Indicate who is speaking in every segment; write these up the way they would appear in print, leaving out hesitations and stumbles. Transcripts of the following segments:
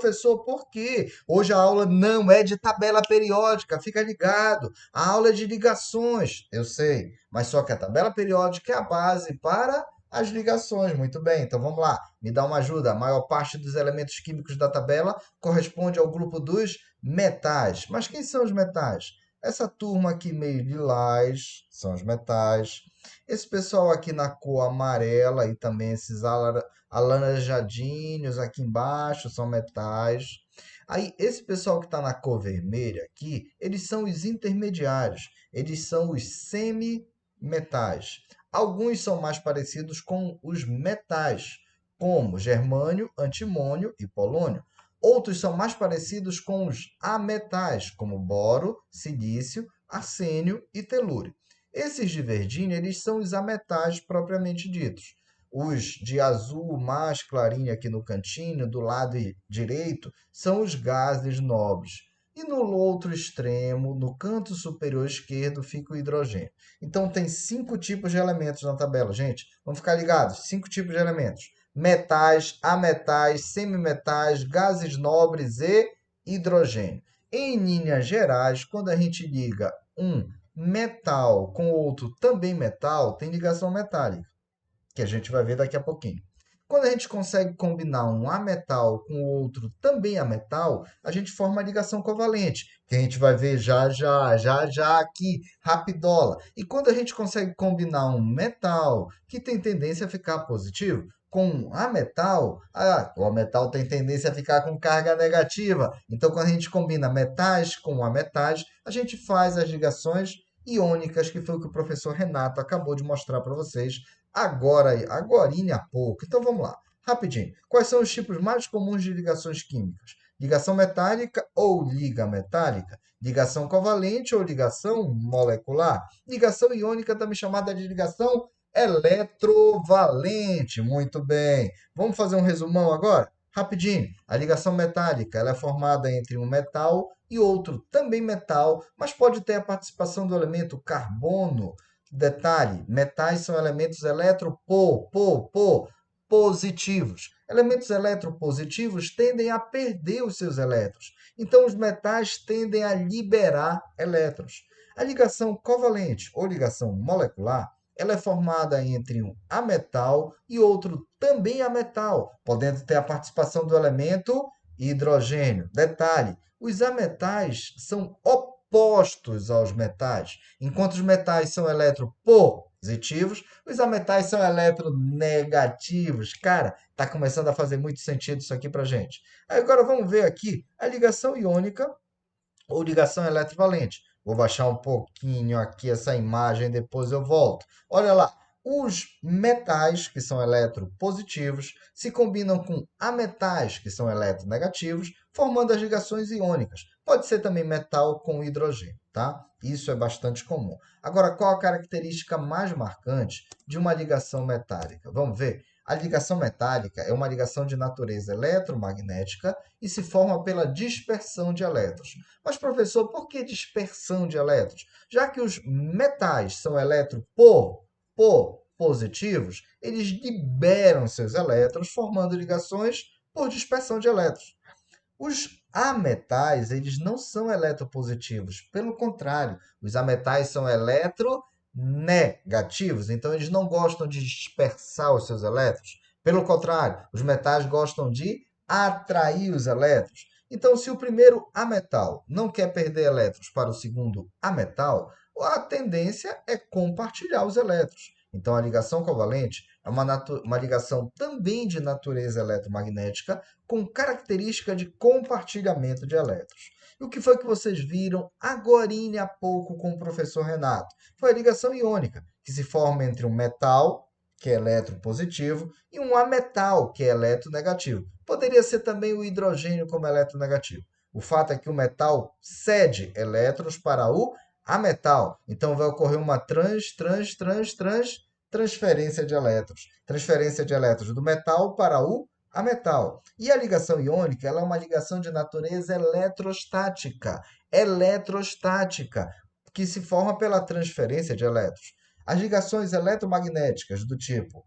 Speaker 1: professor, por quê? Hoje a aula não é de tabela periódica, fica ligado. A aula é de ligações, eu sei, mas só que a tabela periódica é a base para as ligações. Muito bem, então vamos lá, me dá uma ajuda. A maior parte dos elementos químicos da tabela corresponde ao grupo dos metais. Mas quem são os metais? Essa turma aqui meio lilás são os metais. Esse pessoal aqui na cor amarela e também esses alaranjadinhos aqui embaixo são metais. Aí, esse pessoal que está na cor vermelha aqui, eles são os intermediários, eles são os semimetais. Alguns são mais parecidos com os metais, como germânio, antimônio e polônio. Outros são mais parecidos com os ametais, como boro, silício, arsênio e telúrio. Esses de verdinho, eles são os ametais propriamente ditos. Os de azul mais clarinho aqui no cantinho, do lado direito, são os gases nobres. E no outro extremo, no canto superior esquerdo, fica o hidrogênio. Então, tem 5 tipos de elementos na tabela, gente. Vamos ficar ligados. 5 tipos de elementos: metais, ametais, semimetais, gases nobres e hidrogênio. Em linhas gerais, quando a gente liga um metal com outro também metal, tem ligação metálica, que a gente vai ver daqui a pouquinho. Quando a gente consegue combinar um ametal com outro também ametal, a gente forma uma ligação covalente, que a gente vai ver já aqui, rapidola. E quando a gente consegue combinar um metal que tem tendência a ficar positivo com um ametal, o ametal tem tendência a ficar com carga negativa. Então, quando a gente combina metais com ametais, a gente faz as ligações iônicas, que foi o que o professor Renato acabou de mostrar para vocês agorinha há pouco. Então vamos lá, rapidinho. Quais são os tipos mais comuns de ligações químicas? Ligação metálica ou liga metálica? Ligação covalente ou ligação molecular? Ligação iônica, também chamada de ligação eletrovalente. Muito bem. Vamos fazer um resumão agora? Rapidinho. A ligação metálica ela é formada entre um metal e outro também metal, mas pode ter a participação do elemento carbono. Detalhe: metais são elementos eletropositivos. Elementos eletropositivos tendem a perder os seus elétrons. Então, os metais tendem a liberar elétrons. A ligação covalente ou ligação molecular ela é formada entre um ametal e outro também ametal, podendo ter a participação do elemento hidrogênio. Detalhe: os ametais são opostos aos metais. Enquanto os metais são eletropositivos, os ametais são eletronegativos. Cara, tá começando a fazer muito sentido isso aqui pra gente. Agora vamos ver aqui a ligação iônica ou ligação eletrovalente. Vou baixar um pouquinho aqui essa imagem, depois eu volto. Olha lá, os metais, que são eletropositivos, se combinam com ametais, que são eletronegativos, formando as ligações iônicas. Pode ser também metal com hidrogênio, tá? Isso é bastante comum. Agora, qual a característica mais marcante de uma ligação metálica? Vamos ver? A ligação metálica é uma ligação de natureza eletromagnética e se forma pela dispersão de elétrons. Mas, professor, por que dispersão de elétrons? Já que os metais são eletropositivos, eles liberam seus elétrons, formando ligações por dispersão de elétrons. Os ametais, eles não são eletropositivos. Pelo contrário, os ametais são eletronegativos. Então, eles não gostam de dispersar os seus elétrons. Pelo contrário, os metais gostam de atrair os elétrons. Então, se o primeiro ametal não quer perder elétrons para o segundo ametal, a tendência é compartilhar os elétrons. Então, a ligação covalente é uma ligação também de natureza eletromagnética com característica de compartilhamento de elétrons. E o que foi que vocês viram agorinha há pouco com o professor Renato? Foi a ligação iônica, que se forma entre um metal, que é eletropositivo, e um ametal, que é eletronegativo. Poderia ser também o hidrogênio como eletronegativo. O fato é que o metal cede elétrons para o ametal. Então vai ocorrer uma transferência de elétrons. Transferência de elétrons do metal para o ametal. E a ligação iônica ela é uma ligação de natureza eletrostática. Eletrostática, que se forma pela transferência de elétrons. As ligações eletromagnéticas do tipo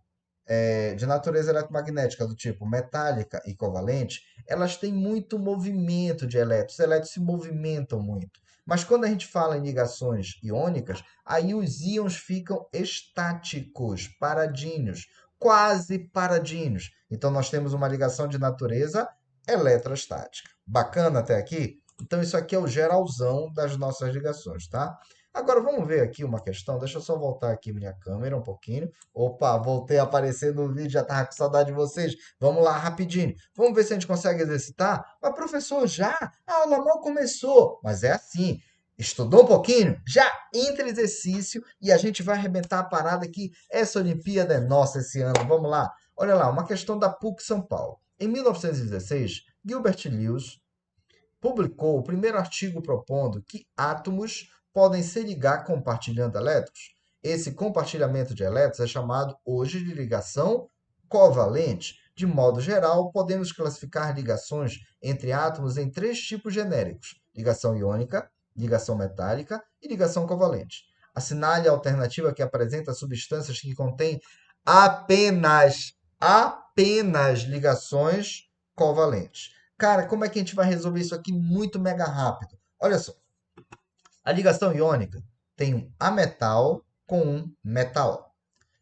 Speaker 1: de natureza eletromagnética, do tipo metálica e covalente, elas têm muito movimento de elétrons. Os elétrons se movimentam muito. Mas quando a gente fala em ligações iônicas, aí os íons ficam estáticos, paradinhos, quase paradinhos. Então nós temos uma ligação de natureza eletrostática. Bacana até aqui? Então isso aqui é o geralzão das nossas ligações, tá? Agora vamos ver aqui uma questão. Deixa eu só voltar aqui minha câmera um pouquinho. Opa, voltei a aparecer no vídeo, já tava com saudade de vocês. Vamos lá, rapidinho. Vamos ver se a gente consegue exercitar. Mas, professor, já? A aula mal começou. Mas é assim. Estudou um pouquinho? Já entra exercício e a gente vai arrebentar a parada que essa Olimpíada é nossa esse ano. Vamos lá. Olha lá, uma questão da PUC São Paulo. Em 1916, Gilbert Lewis publicou o primeiro artigo propondo que átomos podem se ligar compartilhando elétrons. Esse compartilhamento de elétrons é chamado hoje de ligação covalente. De modo geral, podemos classificar ligações entre átomos em três tipos genéricos: ligação iônica, ligação metálica e ligação covalente. Assinale a alternativa que apresenta substâncias que contêm apenas ligações covalentes. Cara, como é que a gente vai resolver isso aqui muito mega rápido? Olha só, a ligação iônica tem um ametal com um metal.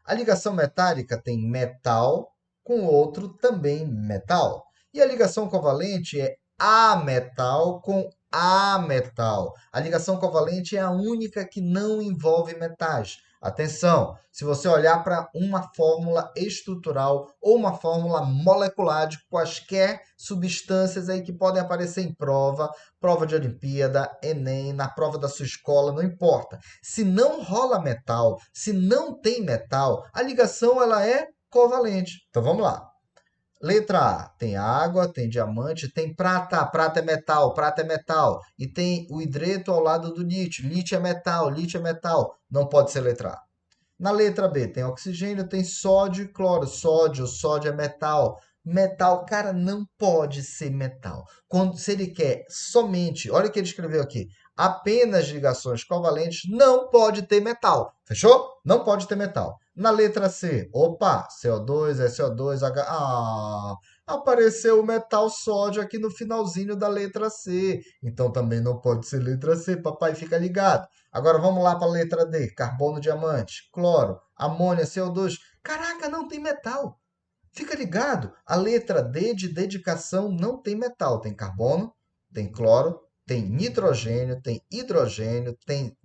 Speaker 1: A ligação metálica tem metal com outro também metal. E a ligação covalente é ametal com ametal. A ligação covalente é a única que não envolve metais. Atenção, se você olhar para uma fórmula estrutural ou uma fórmula molecular de quaisquer substâncias aí que podem aparecer em prova, prova de Olimpíada, Enem, na prova da sua escola, não importa. Se não rola metal, se não tem metal, a ligação ela é covalente. Então vamos lá. Letra A, tem água, tem diamante, tem prata. Prata é metal, prata é metal. E tem o hidreto ao lado do lítio. Lítio é metal, lítio é metal. Não pode ser letra A. Na letra B, tem oxigênio, tem sódio e cloro. Sódio é metal. Metal, cara, não pode ser metal. Se ele quer somente, olha o que ele escreveu aqui, apenas ligações covalentes, não pode ter metal. Fechou? Não pode ter metal. Na letra C, opa, CO2, SO2, H. Apareceu o metal sódio aqui no finalzinho da letra C. Então também não pode ser letra C, papai, fica ligado. Agora vamos lá para a letra D. Carbono, diamante, cloro, amônia, CO2. Caraca, não tem metal. Fica ligado. A letra D de dedicação não tem metal. Tem carbono, tem cloro, tem nitrogênio, tem hidrogênio, tem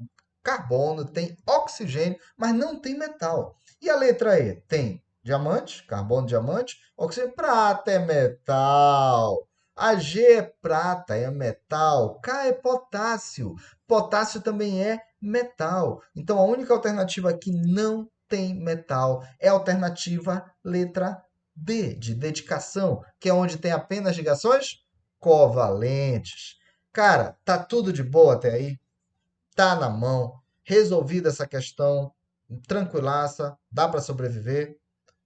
Speaker 1: carbono, tem oxigênio, mas não tem metal. E a letra E? Tem diamante, carbono, diamante, oxigênio, prata é metal. A G é prata, é metal. K é potássio. Potássio também é metal. Então a única alternativa que não tem metal é a alternativa letra D, de dedicação, que é onde tem apenas ligações covalentes. Cara, tá tudo de boa até aí? Tá na mão, resolvida essa questão, tranquilaça, dá para sobreviver.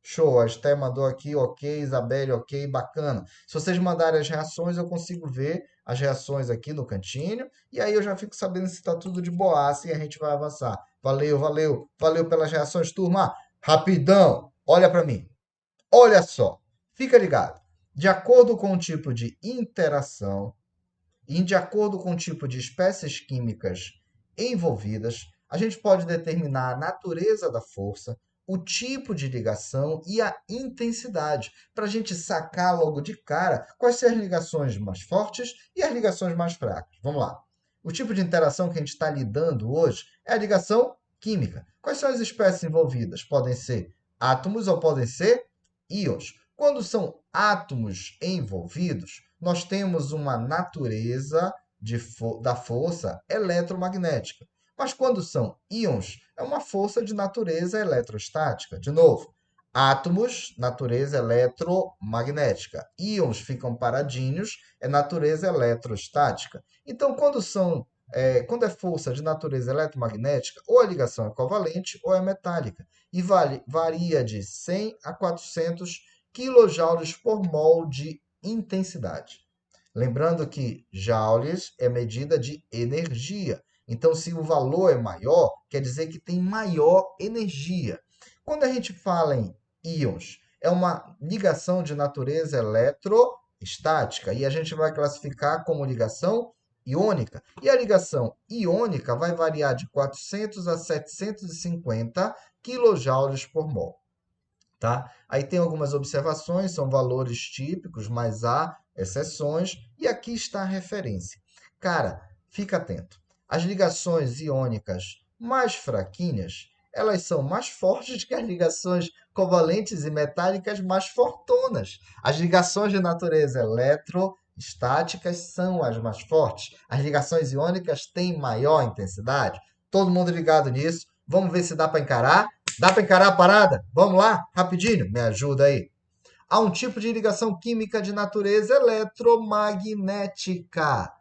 Speaker 1: Show, a Esté mandou aqui, ok, Isabelle, ok, bacana. Se vocês mandarem as reações, eu consigo ver as reações aqui no cantinho, e aí eu já fico sabendo se está tudo de boaça e a gente vai avançar. Valeu, valeu, valeu pelas reações, turma. Rapidão, olha para mim. Olha só, fica ligado. De acordo com o tipo de interação e de acordo com o tipo de espécies químicas envolvidas, a gente pode determinar a natureza da força, o tipo de ligação e a intensidade, para a gente sacar logo de cara quais são as ligações mais fortes e as ligações mais fracas. Vamos lá. O tipo de interação que a gente está lidando hoje é a ligação química. Quais são as espécies envolvidas? Podem ser átomos ou podem ser íons. Quando são átomos envolvidos, nós temos uma natureza da força eletromagnética. Mas quando são íons, é uma força de natureza eletrostática. De novo, átomos, natureza eletromagnética. Íons ficam paradinhos, é natureza eletrostática. Então, quando é força de natureza eletromagnética, ou a ligação é covalente ou é metálica. E varia de 100 a 400 quilojoules por mol de intensidade. Lembrando que joules é medida de energia. Então, se o valor é maior, quer dizer que tem maior energia. Quando a gente fala em íons. É uma ligação de natureza eletrostática e a gente vai classificar como ligação iônica. E a ligação iônica vai variar de 400 a 750 quilojoules por mol. Tá? Aí tem algumas observações, são valores típicos, mas há exceções, e aqui está a referência. Cara, fica atento. As ligações iônicas mais fraquinhas, elas são mais fortes que as ligações covalentes e metálicas mais fortonas. As ligações de natureza eletrostáticas são as mais fortes. As ligações iônicas têm maior intensidade. Todo mundo ligado nisso? Vamos ver se dá para encarar. Dá para encarar a parada? Vamos lá? Rapidinho? Me ajuda aí. Há um tipo de ligação química de natureza eletromagnética.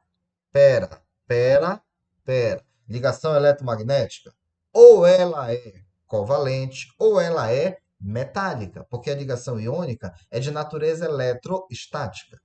Speaker 1: Pera, pera, pera. Ligação eletromagnética? Ou ela é covalente ou ela é metálica, porque a ligação iônica é de natureza eletrostática.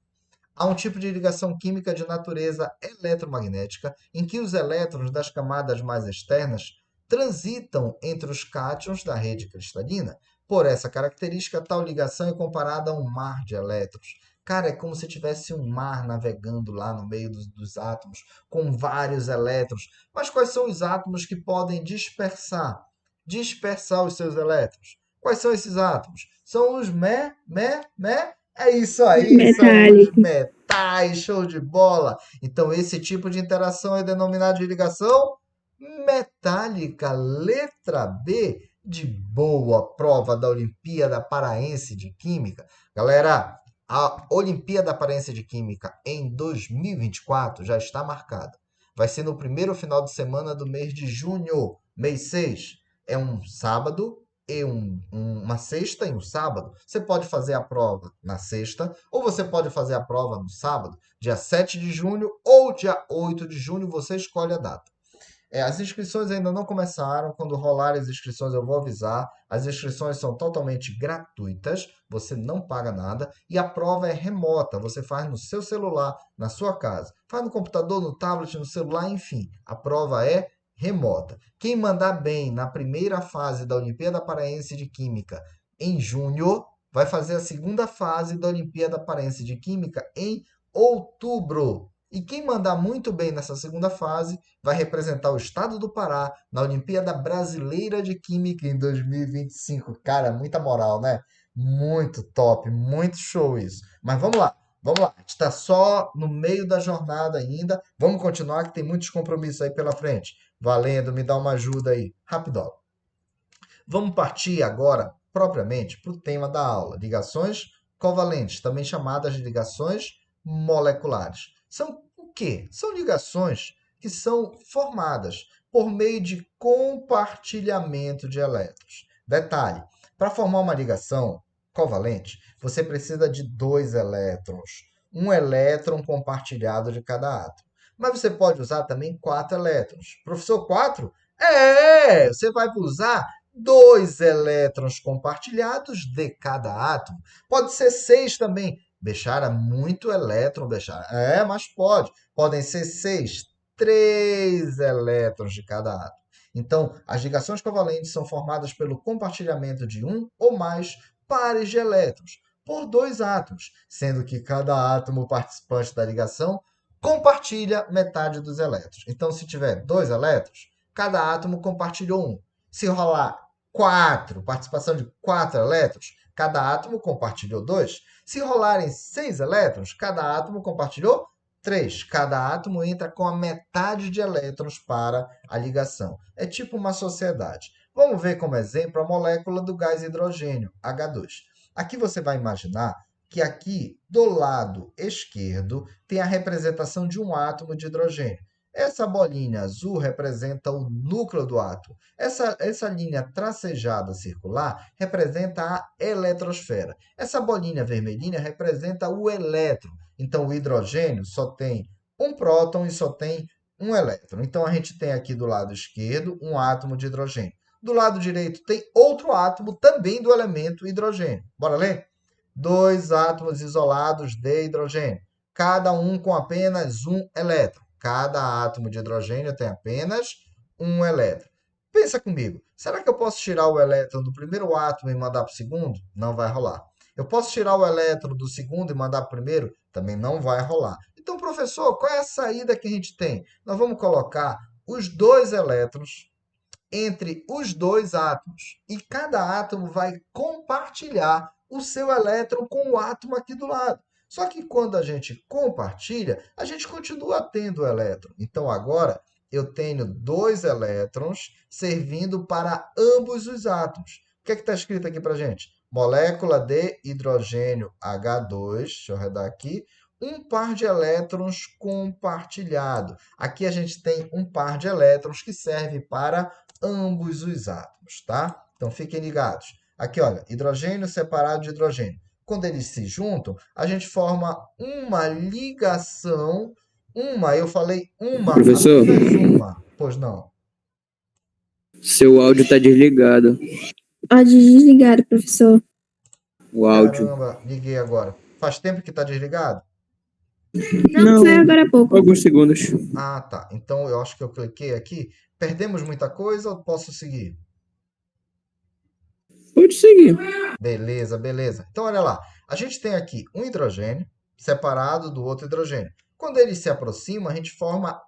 Speaker 1: Há um tipo de ligação química de natureza eletromagnética em que os elétrons das camadas mais externas transitam entre os cátions da rede cristalina. Por essa característica, tal ligação é comparada a um mar de elétrons. Cara, é como se tivesse um mar navegando lá no meio dos átomos, com vários elétrons. Mas quais são os átomos que podem dispersar os seus elétrons? Quais são esses átomos? São os é isso aí, são os
Speaker 2: Metálico.
Speaker 1: metais, show de bola. Então, esse tipo de interação é denominado de ligação metálica. Letra B, de boa prova da Olimpíada Paraense de Química. Galera, a Olimpíada Paraense de Química em 2024 já está marcada. Vai ser no primeiro final de semana do mês de junho, mês 6. É um sábado e uma sexta e um sábado. Você pode fazer a prova na sexta, ou você pode fazer a prova no sábado, dia 7 de junho ou dia 8 de junho, você escolhe a data. As inscrições ainda não começaram. Quando rolarem as inscrições, eu vou avisar. As inscrições são totalmente gratuitas, você não paga nada. E a prova é remota, você faz no seu celular, na sua casa. Faz no computador, no tablet, no celular, enfim. A prova é remota. Quem mandar bem na primeira fase da Olimpíada Paraense de Química em junho, vai fazer a segunda fase da Olimpíada Paraense de Química em outubro. E quem mandar muito bem nessa segunda fase vai representar o estado do Pará na Olimpíada Brasileira de Química em 2025. Cara, muita moral, né? Muito top, muito show isso. Mas vamos lá, vamos lá. A gente está só no meio da jornada ainda. Vamos continuar que tem muitos compromissos aí pela frente. Valendo, me dá uma ajuda aí. Rapidão. Vamos partir agora, propriamente, para o tema da aula: ligações covalentes, também chamadas de ligações moleculares. São o quê? São ligações que são formadas por meio de compartilhamento de elétrons. Detalhe: para formar uma ligação covalente, você precisa de dois elétrons, um elétron compartilhado de cada átomo. Mas você pode usar também quatro elétrons. Professor, quatro? Você vai usar dois elétrons compartilhados de cada átomo. Pode ser seis também. Bechara, muito elétron, Bechara. Mas pode. Podem ser seis, três elétrons de cada átomo. Então, as ligações covalentes são formadas pelo compartilhamento de um ou mais pares de elétrons por dois átomos, sendo que cada átomo participante da ligação compartilha metade dos elétrons. Então, se tiver dois elétrons, cada átomo compartilhou um. Se rolar participação de quatro elétrons, cada átomo compartilhou dois. Se rolarem seis elétrons, cada átomo compartilhou três. Cada átomo entra com a metade de elétrons para a ligação. É tipo uma sociedade. Vamos ver como exemplo a molécula do gás hidrogênio, H2. Aqui você vai imaginar que aqui do lado esquerdo tem a representação de um átomo de hidrogênio. Essa bolinha azul representa o núcleo do átomo. Essa linha tracejada circular representa a eletrosfera. Essa bolinha vermelhinha representa o elétron. Então, o hidrogênio só tem um próton e só tem um elétron. Então, a gente tem aqui do lado esquerdo um átomo de hidrogênio. Do lado direito tem outro átomo também do elemento hidrogênio. Bora ler? Dois átomos isolados de hidrogênio, cada um com apenas um elétron. Cada átomo de hidrogênio tem apenas um elétron. Pensa comigo. Será que eu posso tirar o elétron do primeiro átomo e mandar para o segundo? Não vai rolar. Eu posso tirar o elétron do segundo e mandar para o primeiro? Também não vai rolar. Então, professor, qual é a saída que a gente tem? Nós vamos colocar os dois elétrons entre os dois átomos. E cada átomo vai compartilhar o seu elétron com o átomo aqui do lado. Só que quando a gente compartilha, a gente continua tendo o elétron. Então agora eu tenho dois elétrons servindo para ambos os átomos. O que é que está escrito aqui para gente? Molécula de hidrogênio H2, deixa eu redar aqui, um par de elétrons compartilhado. Aqui a gente tem um par de elétrons que serve para ambos os átomos, tá? Então fiquem ligados. Aqui, olha, hidrogênio separado de hidrogênio. Quando eles se juntam, a gente forma uma ligação. Eu falei uma,
Speaker 2: Professor,
Speaker 1: apenas uma. Pois não.
Speaker 2: seu áudio está desligado.
Speaker 3: Pode desligar, professor.
Speaker 2: O áudio.
Speaker 1: Caramba, liguei agora. Faz tempo que está desligado?
Speaker 3: Não, foi agora há pouco.
Speaker 2: Alguns segundos.
Speaker 1: Ah, tá. Então eu acho que eu cliquei aqui. Perdemos muita coisa ou posso seguir?
Speaker 2: Pode seguir.
Speaker 1: Beleza, beleza. Então, olha lá. A gente tem aqui um hidrogênio separado do outro hidrogênio. Quando eles se aproximam, a gente forma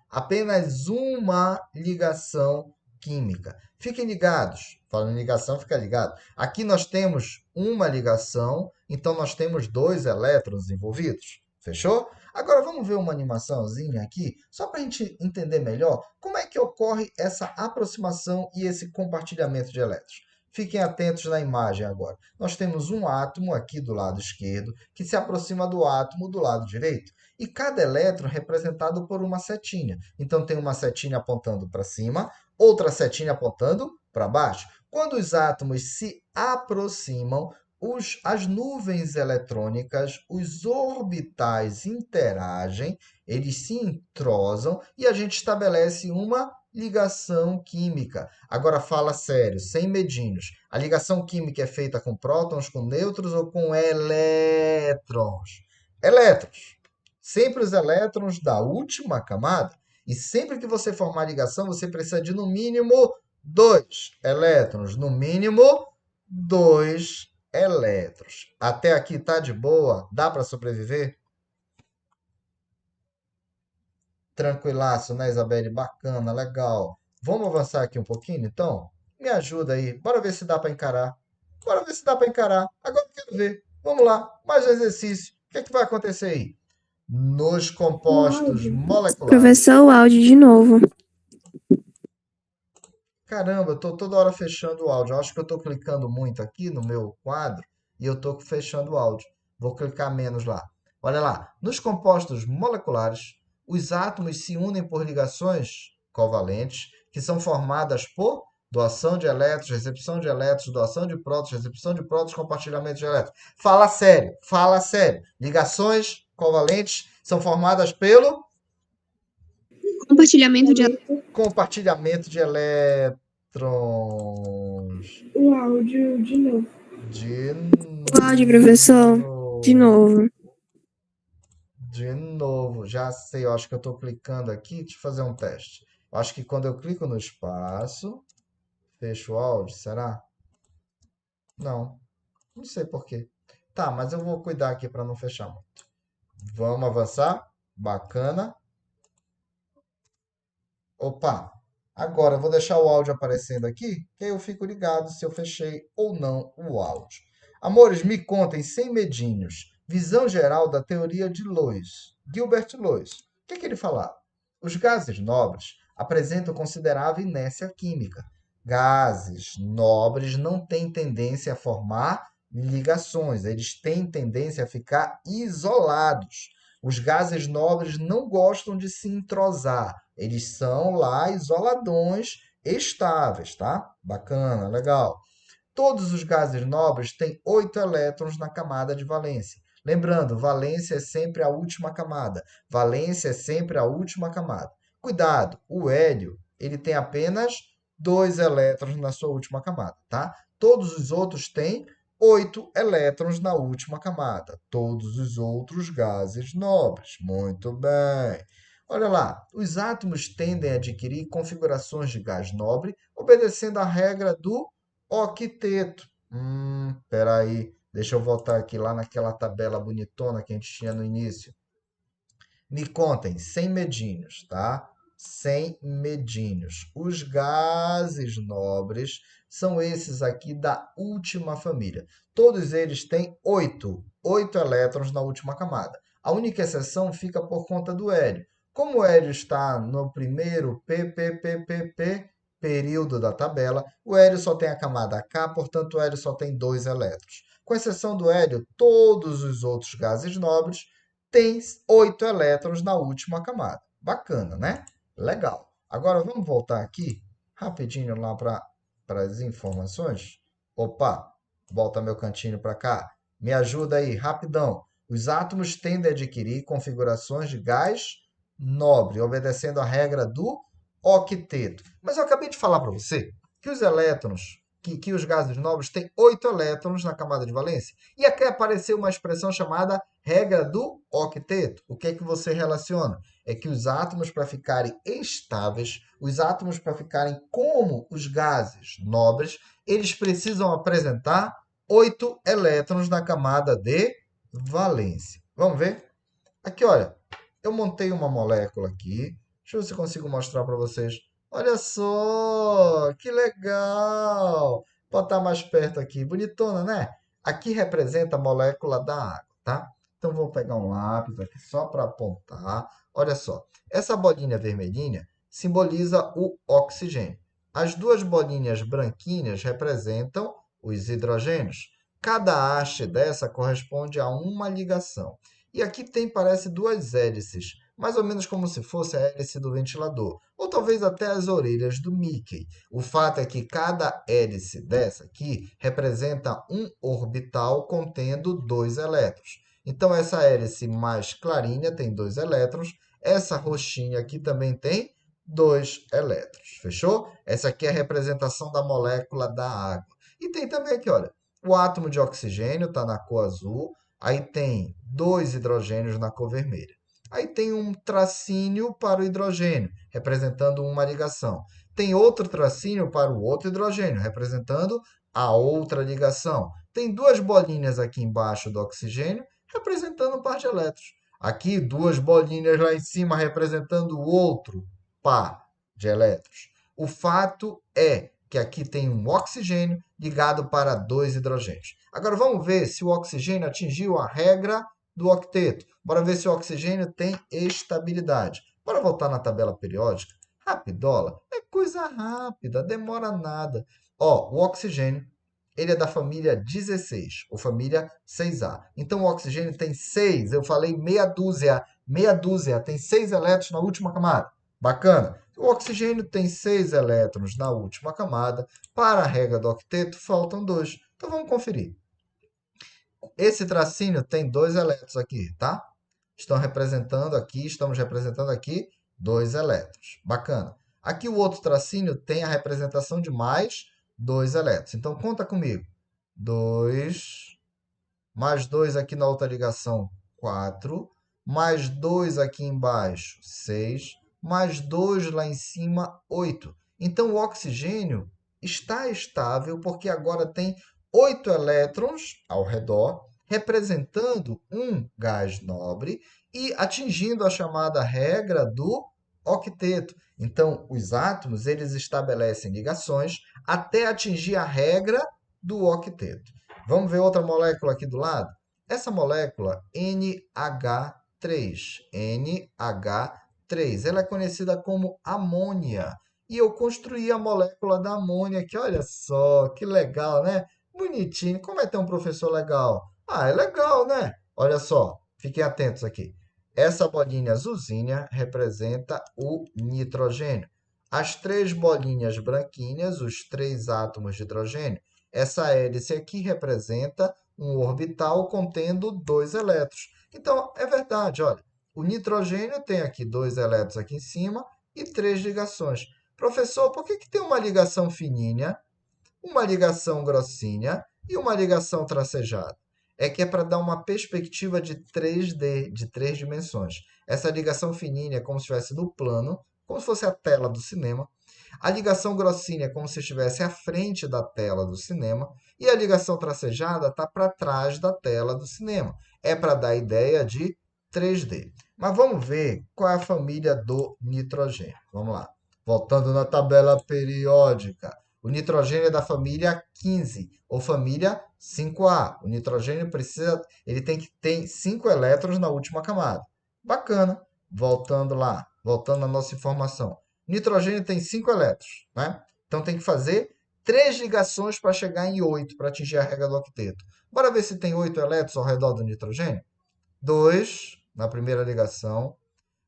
Speaker 1: apenas uma ligação química. Fiquem ligados. Falando em ligação, fica ligado. Aqui nós temos uma ligação, então nós temos dois elétrons envolvidos. Fechou? Agora vamos ver uma animaçãozinha aqui, só para a gente entender melhor como é que ocorre essa aproximação e esse compartilhamento de elétrons. Fiquem atentos na imagem agora. Nós temos um átomo aqui do lado esquerdo que se aproxima do átomo do lado direito. E cada elétron é representado por uma setinha. Então, tem uma setinha apontando para cima, outra setinha apontando para baixo. Quando os átomos se aproximam, as nuvens eletrônicas, os orbitais interagem, eles se entrosam e a gente estabelece uma ligação química. Agora fala sério, sem medinhos. A ligação química é feita com prótons, com nêutrons ou com elétrons? Elétrons. Sempre os elétrons da última camada. E sempre que você formar ligação, você precisa de no mínimo dois elétrons. No mínimo dois elétrons. Até aqui tá de boa? Dá para sobreviver? Tranquilaço, né, Isabelle? Bacana, legal. Vamos avançar aqui um pouquinho, então? Me ajuda aí. Bora ver se dá para encarar. Bora ver se dá para encarar. Agora eu quero ver. Vamos lá. Mais um exercício. O que é que vai acontecer aí? Nos compostos moleculares.
Speaker 3: Professor, o áudio de novo.
Speaker 1: Caramba, eu tô toda hora fechando o áudio. Eu acho que eu tô clicando muito aqui no meu quadro e eu tô fechando o áudio. Vou clicar menos lá. Olha lá. Nos compostos moleculares, os átomos se unem por ligações covalentes, que são formadas por doação de elétrons, recepção de elétrons, doação de prótons, recepção de prótons, compartilhamento de elétrons. Fala sério, fala sério. Ligações covalentes são formadas pelo
Speaker 3: Compartilhamento de...
Speaker 1: compartilhamento de elétrons.
Speaker 4: O áudio de novo.
Speaker 3: O áudio, professor. De novo.
Speaker 1: De novo, já sei, eu acho que eu estou clicando aqui, deixa eu fazer um teste. Eu acho que quando eu clico no espaço, fecho o áudio, será? Não, não sei por quê. Tá, mas eu vou cuidar aqui para não fechar muito. Vamos avançar? Bacana. Opa, agora eu vou deixar o áudio aparecendo aqui, que aí eu fico ligado se eu fechei ou não o áudio. Amores, me contem sem medinhos. Visão geral da teoria de Lois, Gilbert Lois. O que ele falava? Os gases nobres apresentam considerável inércia química. Gases nobres não têm tendência a formar ligações, eles têm tendência a ficar isolados. Os gases nobres não gostam de se entrosar, eles são lá isoladões estáveis, tá? Bacana, legal. Todos os gases nobres têm 8 elétrons na camada de valência. Lembrando, valência é sempre a última camada. Valência é sempre a última camada. Cuidado, o hélio, ele tem apenas 2 elétrons na sua última camada, tá? Todos os outros têm 8 elétrons na última camada. Todos os outros gases nobres. Muito bem. Olha lá, os átomos tendem a adquirir configurações de gás nobre, obedecendo à regra do octeto. Espera aí, deixa eu voltar aqui lá naquela tabela bonitona que a gente tinha no início. Me contem, sem medinhos, tá? Sem medinhos. Os gases nobres são esses aqui da última família. Todos eles têm oito elétrons na última camada. A única exceção fica por conta do hélio. Como o hélio está no primeiro período da tabela, o hélio só tem a camada K, portanto, o hélio só tem 2 elétrons. Com exceção do hélio, todos os outros gases nobres têm 8 elétrons na última camada. Bacana, né? Legal. Agora, vamos voltar aqui rapidinho lá para as informações. Opa, volta meu cantinho para cá. Me ajuda aí, rapidão. Os átomos tendem a adquirir configurações de gás nobre, obedecendo a regra do octeto. Mas eu acabei de falar para você que os elétrons, que os gases nobres têm 8 elétrons na camada de valência. E aqui apareceu uma expressão chamada regra do octeto. O que é que você relaciona? É que os átomos, para ficarem estáveis, os átomos, para ficarem como os gases nobres, eles precisam apresentar 8 elétrons na camada de valência. Vamos ver? Aqui, olha, eu montei uma molécula aqui. Deixa eu ver se eu consigo mostrar para vocês. Olha só, que legal! Vou botar mais perto aqui. Bonitona, né? Aqui representa a molécula da água, tá? Então, vou pegar um lápis aqui só para apontar. Olha só, essa bolinha vermelhinha simboliza o oxigênio. As duas bolinhas branquinhas representam os hidrogênios. Cada haste dessa corresponde a uma ligação. E aqui tem, parece, duas hélices, mais ou menos como se fosse a hélice do ventilador, ou talvez até as orelhas do Mickey. O fato é que cada hélice dessa aqui representa um orbital contendo 2 elétrons. Então, essa hélice mais clarinha tem 2 elétrons, essa roxinha aqui também tem 2 elétrons. Fechou? Essa aqui é a representação da molécula da água. E tem também aqui, olha, o átomo de oxigênio está na cor azul, aí tem 2 hidrogênios na cor vermelha. Aí tem um tracinho para o hidrogênio, representando uma ligação. Tem outro tracinho para o outro hidrogênio, representando a outra ligação. Tem duas bolinhas aqui embaixo do oxigênio, representando um par de elétrons. Aqui, duas bolinhas lá em cima, representando o outro par de elétrons. O fato é que aqui tem um oxigênio ligado para 2 hidrogênios. Agora, vamos ver se o oxigênio atingiu a regra do octeto. Bora ver se o oxigênio tem estabilidade. Bora voltar na tabela periódica. Rapidola. É coisa rápida, demora nada. Ó, o oxigênio, ele é da família 16, ou família 6A. Então, o oxigênio tem 6, eu falei meia dúzia. Meia dúzia, tem 6 elétrons na última camada. Bacana. O oxigênio tem 6 elétrons na última camada. Para a regra do octeto, faltam 2. Então, vamos conferir. Esse tracinho tem 2 elétrons aqui, tá? Estamos representando aqui 2 elétrons. Bacana. Aqui o outro tracinho tem a representação de mais 2 elétrons. Então, conta comigo. 2, mais 2 aqui na outra ligação, 4, mais 2 aqui embaixo, 6, mais 2 lá em cima, 8. Então, o oxigênio está estável porque agora tem 8 elétrons ao redor, representando um gás nobre e atingindo a chamada regra do octeto. Então, os átomos eles estabelecem ligações até atingir a regra do octeto. Vamos ver outra molécula aqui do lado? Essa molécula, NH3. NH3. Ela é conhecida como amônia. E eu construí a molécula da amônia aqui. Olha só, que legal, né? Bonitinho. Como é ter um professor legal? Ah, é legal, né? Olha só, fiquem atentos aqui. Essa bolinha azulzinha representa o nitrogênio. As 3 bolinhas branquinhas, os 3 átomos de hidrogênio, essa hélice aqui representa um orbital contendo 2 elétrons. Então, é verdade, olha, o nitrogênio tem aqui 2 elétrons aqui em cima e 3 ligações. Professor, por que tem uma ligação fininha, uma ligação grossinha e uma ligação tracejada? é que é para dar uma perspectiva de 3D, de 3 dimensões. Essa ligação fininha é como se estivesse no plano, como se fosse a tela do cinema. A ligação grossinha é como se estivesse à frente da tela do cinema. E a ligação tracejada está para trás da tela do cinema. É para dar a ideia de 3D. Mas vamos ver qual é a família do nitrogênio. Vamos lá. Voltando na tabela periódica. O nitrogênio é da família 15, ou família 5A. O nitrogênio ele tem que ter 5 elétrons na última camada. Bacana. Voltando lá, voltando à nossa informação. O nitrogênio tem 5 elétrons, né? Então tem que fazer 3 ligações para chegar em 8, para atingir a regra do octeto. Bora ver se tem 8 elétrons ao redor do nitrogênio? 2 na primeira ligação,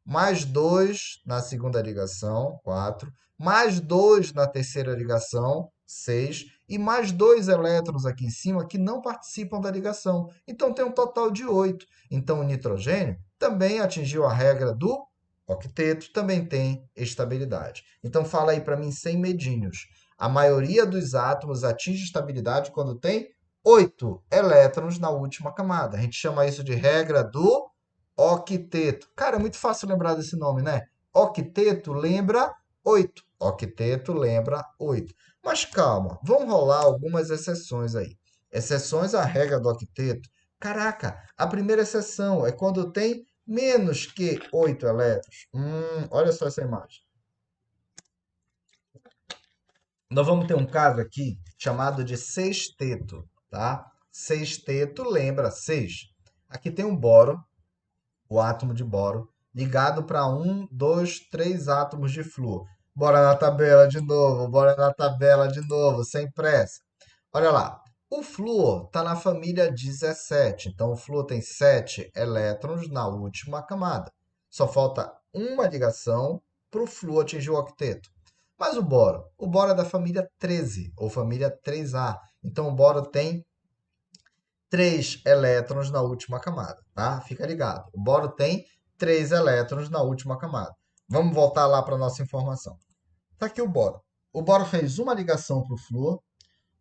Speaker 1: mais 2 na segunda ligação, 4, mais 2 na terceira ligação, 6, e mais 2 elétrons aqui em cima que não participam da ligação. Então, tem um total de 8. Então, o nitrogênio também atingiu a regra do octeto, também tem estabilidade. Então, fala aí para mim sem medinhos. A maioria dos átomos atinge estabilidade quando tem 8 elétrons na última camada. A gente chama isso de regra do octeto. Cara, é muito fácil lembrar desse nome, né? Octeto lembra 8. Octeto lembra 8. Mas calma, vamos rolar algumas exceções aí. Exceções à regra do octeto. Caraca, a primeira exceção é quando tem menos que 8 elétrons. Olha só essa imagem. Nós vamos ter um caso aqui chamado de sexteto, tá? Sexteto lembra 6. Aqui tem um boro, o átomo de boro, ligado para 1, 2, 3 átomos de flúor. Bora na tabela de novo, bora na tabela de novo, sem pressa. Olha lá, o flúor está na família 17, então o flúor tem 7 elétrons na última camada. Só falta uma ligação para o flúor atingir o octeto. Mas o boro é da família 13, ou família 3A. Então o boro tem 3 elétrons na última camada, tá? Fica ligado. O boro tem 3 elétrons na última camada. Vamos voltar lá para a nossa informação. Está aqui o boro. O boro fez uma ligação para o flúor,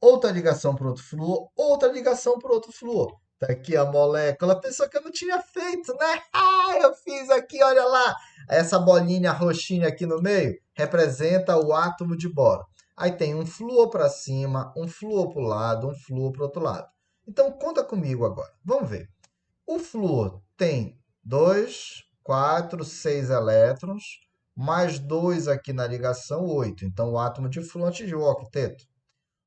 Speaker 1: outra ligação para outro flúor, outra ligação para outro flúor. Está aqui a molécula. Pensou que eu não tinha feito, né? Ah, eu fiz aqui, olha lá. Essa bolinha roxinha aqui no meio representa o átomo de boro. Aí tem um flúor para cima, um flúor para o lado, um flúor para o outro lado. Então, conta comigo agora. Vamos ver. O flúor tem 2, 4, 6 elétrons, mais 2 aqui na ligação, 8. Então, o átomo de flúor atingiu o octeto.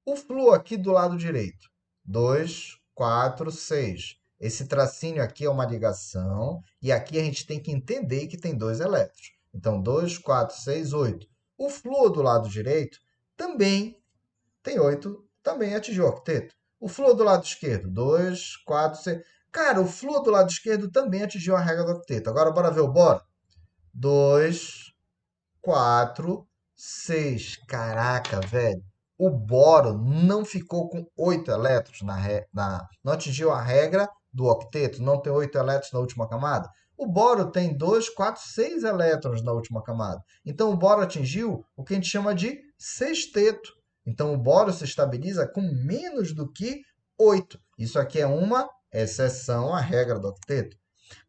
Speaker 1: O flúor aqui do lado direito, 2, 4, 6. Esse tracinho aqui é uma ligação, e aqui a gente tem que entender que tem 2 elétrons. Então, 2, 4, 6, 8. O flúor do lado direito também tem 8, também atingiu o octeto. O flúor do lado esquerdo, 2, 4, 6. Cara, o flúor do lado esquerdo também atingiu a regra do octeto. Agora, bora ver o boro? 2, 4, 6. Caraca, velho. O boro não ficou com 8 elétrons não atingiu a regra do octeto, não tem 8 elétrons na última camada. O boro tem 2, 4, 6 elétrons na última camada. Então, o boro atingiu o que a gente chama de sexteto. Então, o boro se estabiliza com menos do que 8. Isso aqui é uma exceção à regra do octeto.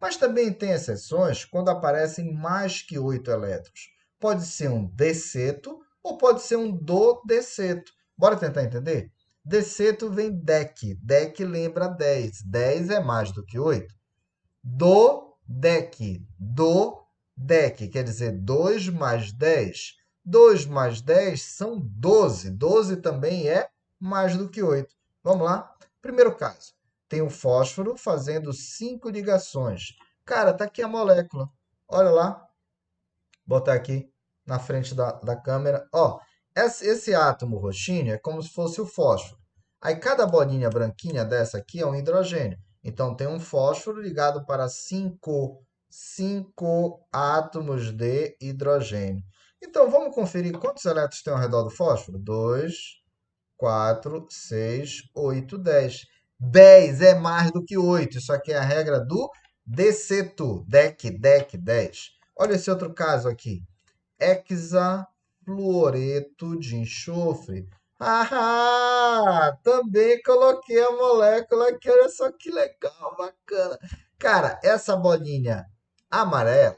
Speaker 1: Mas também tem exceções quando aparecem mais que 8 elétrons. Pode ser um deceto ou pode ser um dodeceto. Bora tentar entender? Deceto vem dec. Dec lembra 10. 10 é mais do que 8. Dodec. Dodec quer dizer 2 mais 10. 2 mais 10 são 12. 12 também é mais do que 8. Vamos lá? Primeiro caso. Tem o fósforo fazendo 5 ligações. Cara, tá aqui a molécula. Olha lá. Vou botar aqui na frente da câmera. Ó, esse átomo roxinho é como se fosse o fósforo. Aí cada bolinha branquinha dessa aqui é um hidrogênio. Então tem um fósforo ligado para 5 átomos de hidrogênio. Então vamos conferir quantos elétrons tem ao redor do fósforo? 2, 4, 6, 8, 10. 10 é mais do que 8. Isso aqui é a regra do deceto. Dec, 10. Olha esse outro caso aqui. Hexafluoreto de enxofre. Ah, também coloquei a molécula aqui, olha só que legal, bacana. Cara, essa bolinha amarela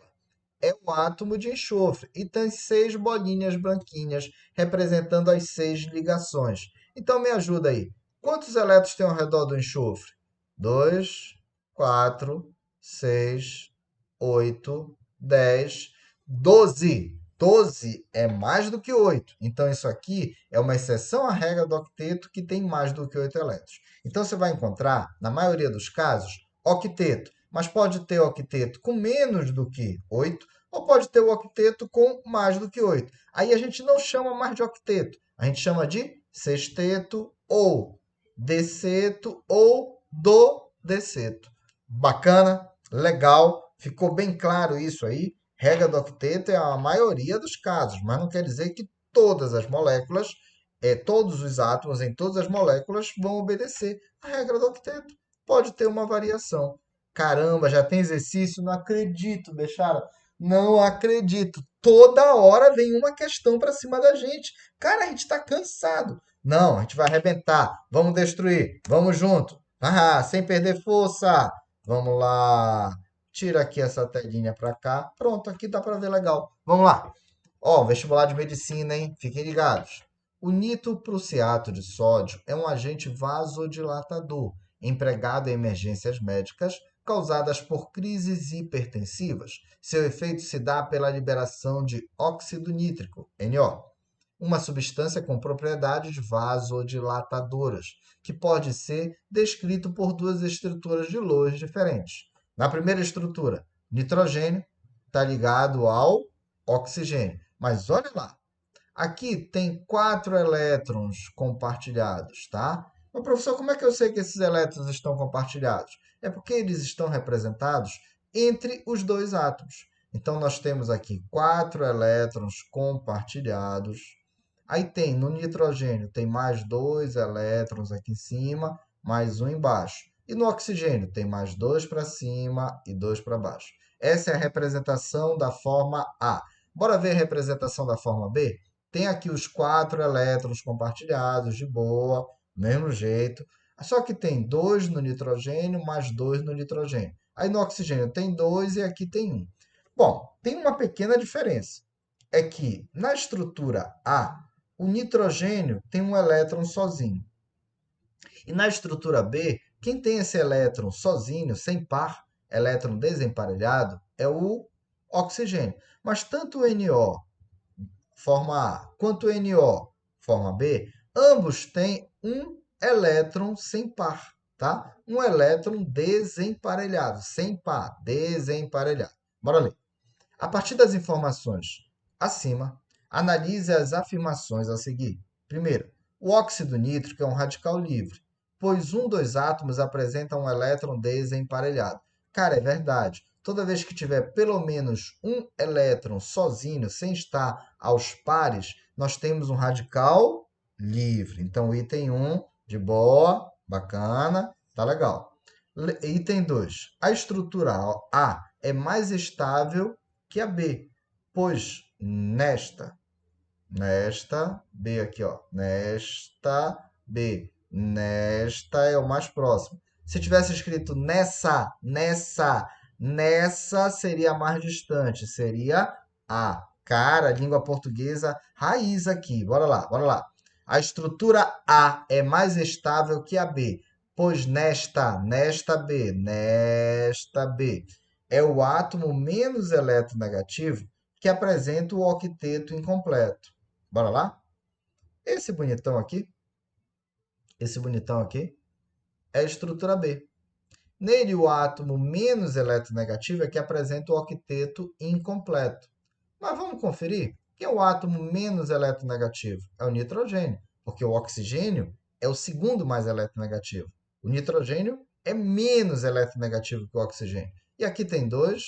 Speaker 1: é o átomo de enxofre e tem 6 bolinhas branquinhas representando as 6 ligações. Então me ajuda aí. Quantos elétrons tem ao redor do enxofre? 2, 4, 6, 8, 10, 12. 12 é mais do que 8. Então, isso aqui é uma exceção à regra do octeto que tem mais do que 8 elétrons. Então, você vai encontrar, na maioria dos casos, octeto. Mas pode ter octeto com menos do que 8, ou pode ter o octeto com mais do que 8. Aí a gente não chama mais de octeto. A gente chama de sexteto, ou deceto, ou dodeceto. Bacana? Legal? Ficou bem claro isso aí? Regra do octeto é a maioria dos casos, mas não quer dizer que todas as moléculas, todos os átomos em todas as moléculas vão obedecer à regra do octeto. Pode ter uma variação. Caramba, já tem exercício? Não acredito, Bechara. Não acredito. Toda hora vem uma questão para cima da gente. Cara, a gente está cansado. Não, a gente vai arrebentar. Vamos destruir. Vamos junto. Ah, sem perder força. Vamos lá. Tira aqui essa telinha para cá. Pronto, aqui dá para ver legal. Vamos lá. Ó, vestibular de medicina, hein? Fiquem ligados. O nitroprussiato de sódio é um agente vasodilatador empregado em emergências médicas causadas por crises hipertensivas. Seu efeito se dá pela liberação de óxido nítrico, NO, uma substância com propriedades vasodilatadoras, que pode ser descrito por duas estruturas de Lewis diferentes. Na primeira estrutura, nitrogênio está ligado ao oxigênio. Mas olha lá, aqui tem 4 elétrons compartilhados, tá? Mas, professor, como é que eu sei que esses elétrons estão compartilhados? É porque eles estão representados entre os dois átomos. Então, nós temos aqui 4 elétrons compartilhados. Aí tem, no nitrogênio, tem mais 2 elétrons aqui em cima, mais um embaixo. E no oxigênio, tem mais 2 para cima e 2 para baixo. Essa é a representação da forma A. Bora ver a representação da forma B? Tem aqui os 4 elétrons compartilhados, de boa, mesmo jeito. Só que tem 2 no nitrogênio, mais 2 no nitrogênio. Aí no oxigênio tem 2 e aqui tem 1. Bom, tem uma pequena diferença. É que na estrutura A, o nitrogênio tem um elétron sozinho. E na estrutura B, quem tem esse elétron sozinho, sem par, elétron desemparelhado, é o oxigênio. Mas tanto o NO, forma A, quanto o NO, forma B, ambos têm um elétron sem par, tá? Um elétron desemparelhado, sem par, desemparelhado. Bora ler. A partir das informações acima, analise as afirmações a seguir. Primeiro, o óxido nítrico é um radical livre, pois um dos átomos apresenta um elétron desemparelhado. Cara, é verdade. Toda vez que tiver pelo menos um elétron sozinho, sem estar aos pares, nós temos um radical livre. Então, item 1, de boa, bacana, tá legal. Item 2. A estrutura A é mais estável que a B, pois nesta B aqui, ó, nesta B, nesta é o mais próximo. Se tivesse escrito nessa seria a mais distante, seria a. Cara, língua portuguesa raiz aqui. Bora lá, bora lá. A estrutura A é mais estável que a B, pois nesta B, é o átomo menos eletronegativo que apresenta o octeto incompleto. Bora lá? Esse bonitão aqui é a estrutura B. Nele, o átomo menos eletronegativo é que apresenta o octeto incompleto. Mas vamos conferir? Quem é o átomo menos eletronegativo? É o nitrogênio, porque o oxigênio é o segundo mais eletronegativo. O nitrogênio é menos eletronegativo que o oxigênio. E aqui tem 2,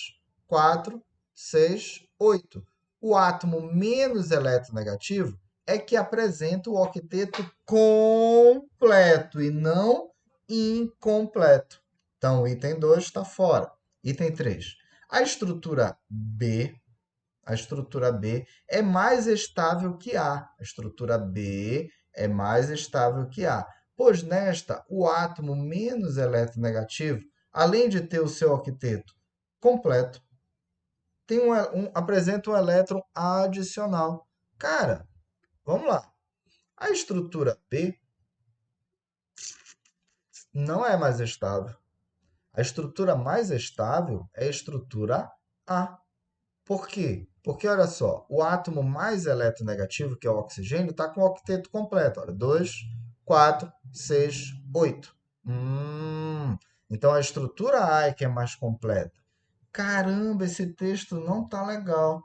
Speaker 1: 4, 6, 8. O átomo menos eletronegativo é que apresenta o octeto completo e não incompleto. Então, o item 2 está fora. Item 3. A estrutura B é mais estável que A. A estrutura B é mais estável que A. Pois nesta, o átomo menos eletronegativo, além de ter o seu octeto completo, apresenta um elétron adicional. Cara, vamos lá. A estrutura B não é mais estável. A estrutura mais estável é a estrutura A. Por quê? Porque, olha só, o átomo mais eletronegativo, que é o oxigênio, está com o octeto completo. Olha, 2, 4, 6, 8. Então, a estrutura A é que é mais completa. Caramba, esse texto não tá legal.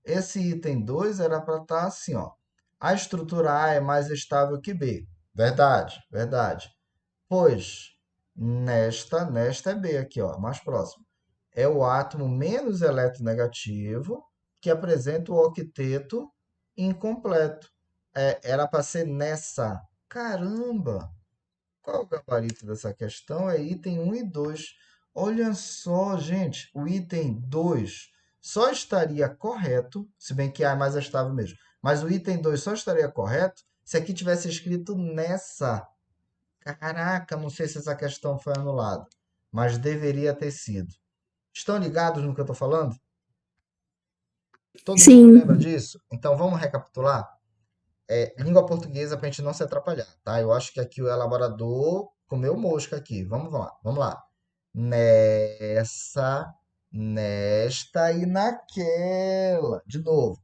Speaker 1: Esse item 2 era para estar assim, ó. A estrutura A é mais estável que B. Verdade, verdade. Pois, nesta é B aqui, ó, mais próximo. É o átomo menos eletronegativo que apresenta o octeto incompleto. Era para ser nessa. Caramba! Qual é o gabarito dessa questão? É item 1 e 2. Olha só, gente, o item 2 só estaria correto, se bem que A é mais estável mesmo, mas o item 2 só estaria correto se aqui tivesse escrito nessa. Caraca, não sei se essa questão foi anulada, mas deveria ter sido. Estão ligados no que eu estou falando? Todo mundo lembra
Speaker 3: Sim.
Speaker 1: disso? Então vamos recapitular? Língua portuguesa para a gente não se atrapalhar, tá? Eu acho que aqui o elaborador comeu mosca aqui. Vamos lá, vamos lá. Nessa, nesta e naquela. De novo.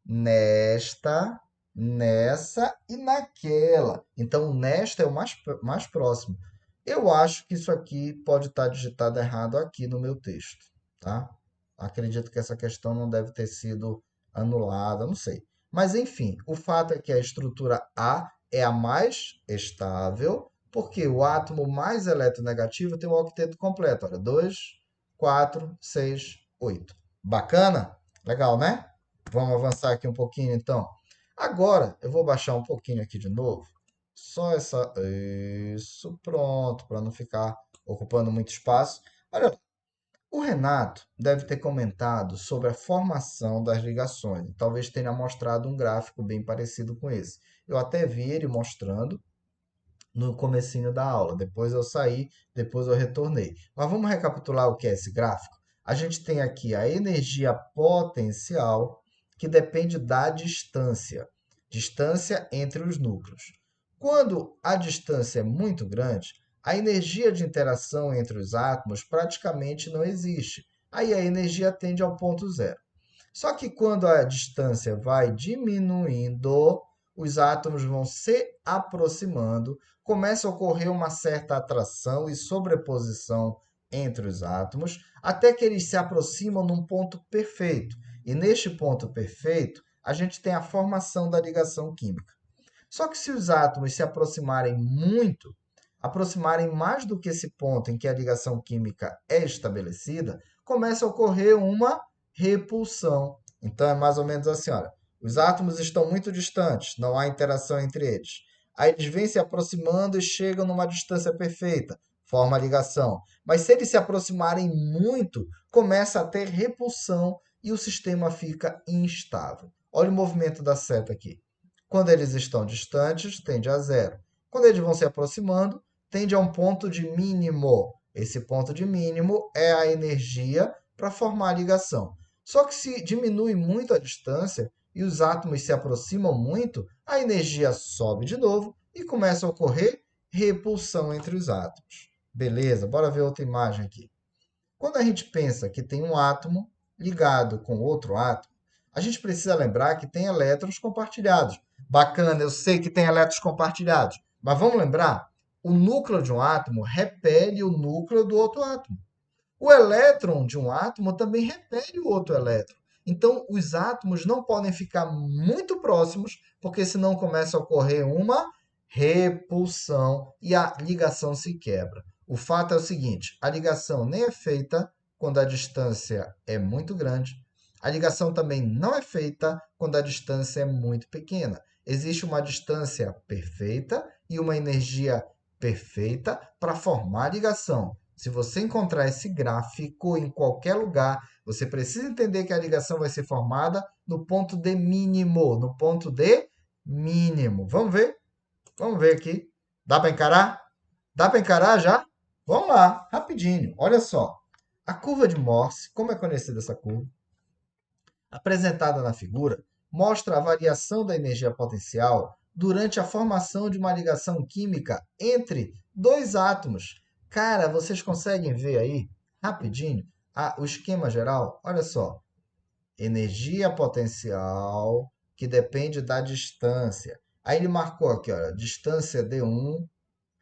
Speaker 1: Nesta, nessa e naquela. Então, nesta é o mais próximo. Eu acho que isso aqui pode estar digitado errado aqui no meu texto, tá? Acredito que essa questão não deve ter sido anulada, não sei. Mas, enfim, o fato é que a estrutura A é a mais estável, porque o átomo mais eletronegativo tem o octeto completo. Olha, 2, 4, 6, 8. Bacana? Legal, né? Vamos avançar aqui um pouquinho, então. Agora, eu vou baixar um pouquinho aqui de novo. Só essa... Isso, pronto, para não ficar ocupando muito espaço. Olha, o Renato deve ter comentado sobre a formação das ligações. Talvez tenha mostrado um gráfico bem parecido com esse. Eu até vi ele mostrando no comecinho da aula. Depois eu saí, depois eu retornei. Mas vamos recapitular o que é esse gráfico? A gente tem aqui a energia potencial, que depende da distância entre os núcleos. Quando a distância é muito grande, a energia de interação entre os átomos praticamente não existe. Aí a energia tende ao ponto zero. Só que quando a distância vai diminuindo, os átomos vão se aproximando, começa a ocorrer uma certa atração e sobreposição entre os átomos, até que eles se aproximam num ponto perfeito. E neste ponto perfeito, a gente tem a formação da ligação química. Só que se os átomos se aproximarem muito, aproximarem mais do que esse ponto em que a ligação química é estabelecida, começa a ocorrer uma repulsão. Então é mais ou menos assim, olha, os átomos estão muito distantes, não há interação entre eles. Aí eles vêm se aproximando e chegam numa distância perfeita, forma a ligação. Mas se eles se aproximarem muito, começa a ter repulsão e o sistema fica instável. Olha o movimento da seta aqui. Quando eles estão distantes, tende a zero. Quando eles vão se aproximando, tende a um ponto de mínimo. Esse ponto de mínimo é a energia para formar a ligação. Só que se diminui muito a distância e os átomos se aproximam muito, a energia sobe de novo e começa a ocorrer repulsão entre os átomos. Beleza, bora ver outra imagem aqui. Quando a gente pensa que tem um átomo ligado com outro átomo, a gente precisa lembrar que tem elétrons compartilhados. Bacana, eu sei que tem elétrons compartilhados, mas vamos lembrar, o núcleo de um átomo repele o núcleo do outro átomo. O elétron de um átomo também repele o outro elétron. Então, os átomos não podem ficar muito próximos, porque senão começa a ocorrer uma repulsão e a ligação se quebra. O fato é o seguinte, a ligação nem é feita quando a distância é muito grande. A ligação também não é feita quando a distância é muito pequena. Existe uma distância perfeita e uma energia perfeita para formar a ligação. Se você encontrar esse gráfico em qualquer lugar, você precisa entender que a ligação vai ser formada no ponto de mínimo. No ponto de mínimo. Vamos ver? Vamos ver aqui. Dá para encarar? Dá para encarar já? Vamos lá, rapidinho. Olha só. A curva de Morse, como é conhecida essa curva? Apresentada na figura, mostra a variação da energia potencial durante a formação de uma ligação química entre dois átomos. Cara, vocês conseguem ver aí, rapidinho, o esquema geral? Olha só. Energia potencial que depende da distância. Aí ele marcou aqui, olha, distância D1,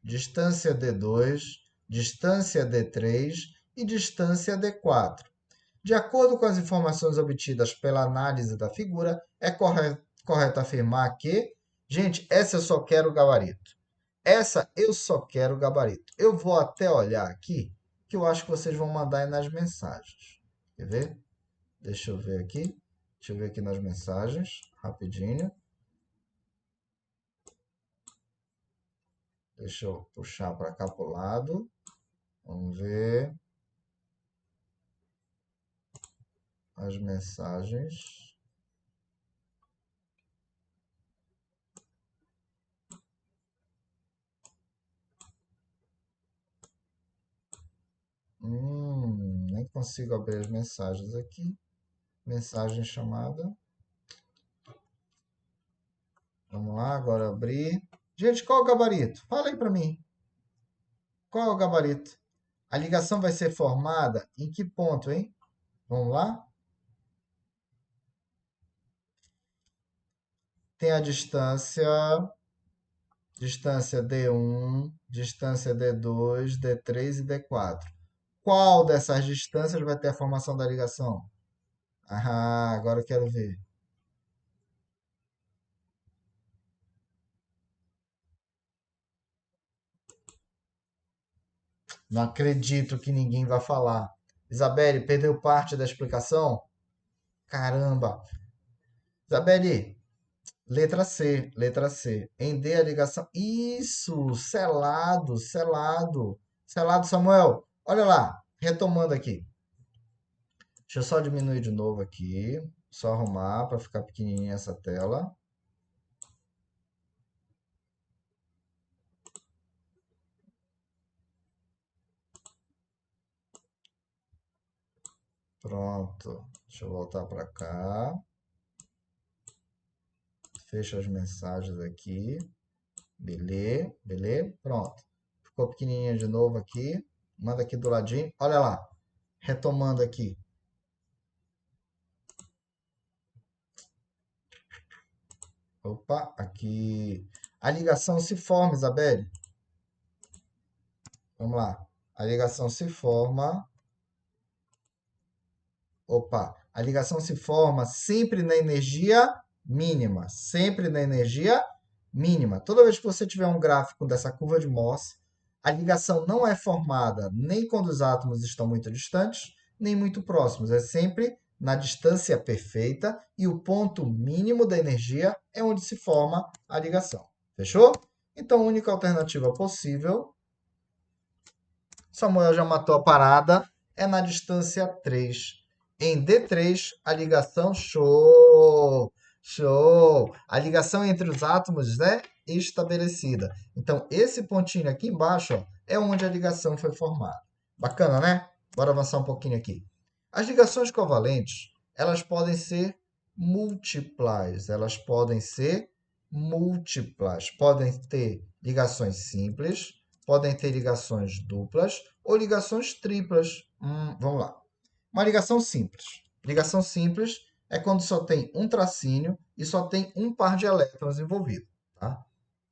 Speaker 1: distância D2, distância D3 e distância D4. De acordo com as informações obtidas pela análise da figura, é correto afirmar que, gente, essa eu só quero gabarito. Essa eu só quero gabarito. Eu vou até olhar aqui, que eu acho que vocês vão mandar aí nas mensagens. Quer ver? Deixa eu ver aqui. Deixa eu ver aqui nas mensagens, rapidinho. Deixa eu puxar para cá para o lado. Vamos ver as mensagens. Nem consigo abrir as mensagens aqui. Mensagem chamada. Vamos lá, agora abrir. Gente, qual é o gabarito? Fala aí para mim. Qual é o gabarito? A ligação vai ser formada em que ponto, hein? Vamos lá? Tem a distância D1, distância D2, D3 e D4. Qual dessas distâncias vai ter a formação da ligação? Ah, agora eu quero ver. Não acredito que ninguém vai falar. Isabelle, perdeu parte da explicação? Caramba. Isabelle, letra C, letra C. Em D a ligação. Isso, selado, selado. Selado, Samuel. Olha lá, retomando aqui. Deixa eu só diminuir de novo aqui. Só arrumar para ficar pequenininha essa tela. Pronto. Deixa eu voltar para cá. Fecha as mensagens aqui. Beleza, beleza. Pronto. Ficou pequenininha de novo aqui. Manda aqui do ladinho. Olha lá. Retomando aqui. Opa, aqui. A ligação se forma, Isabelle. Vamos lá. A ligação se forma. Opa. A ligação se forma sempre na energia mínima. Sempre na energia mínima. Toda vez que você tiver um gráfico dessa curva de Morse, a ligação não é formada nem quando os átomos estão muito distantes, nem muito próximos. É sempre na distância perfeita e o ponto mínimo da energia é onde se forma a ligação. Fechou? Então, a única alternativa possível, Samuel já matou a parada, é na distância 3. Em D3, a ligação, show! Show! A ligação entre os átomos é estabelecida. Então, esse pontinho aqui embaixo ó, é onde a ligação foi formada. Bacana, né? Bora avançar um pouquinho aqui. As ligações covalentes, elas podem ser múltiplas. Elas podem ser múltiplas. Podem ter ligações simples, podem ter ligações duplas ou ligações triplas. Vamos lá. Uma ligação simples. Ligação simples é quando só tem um tracinho e só tem um par de elétrons envolvido. Tá?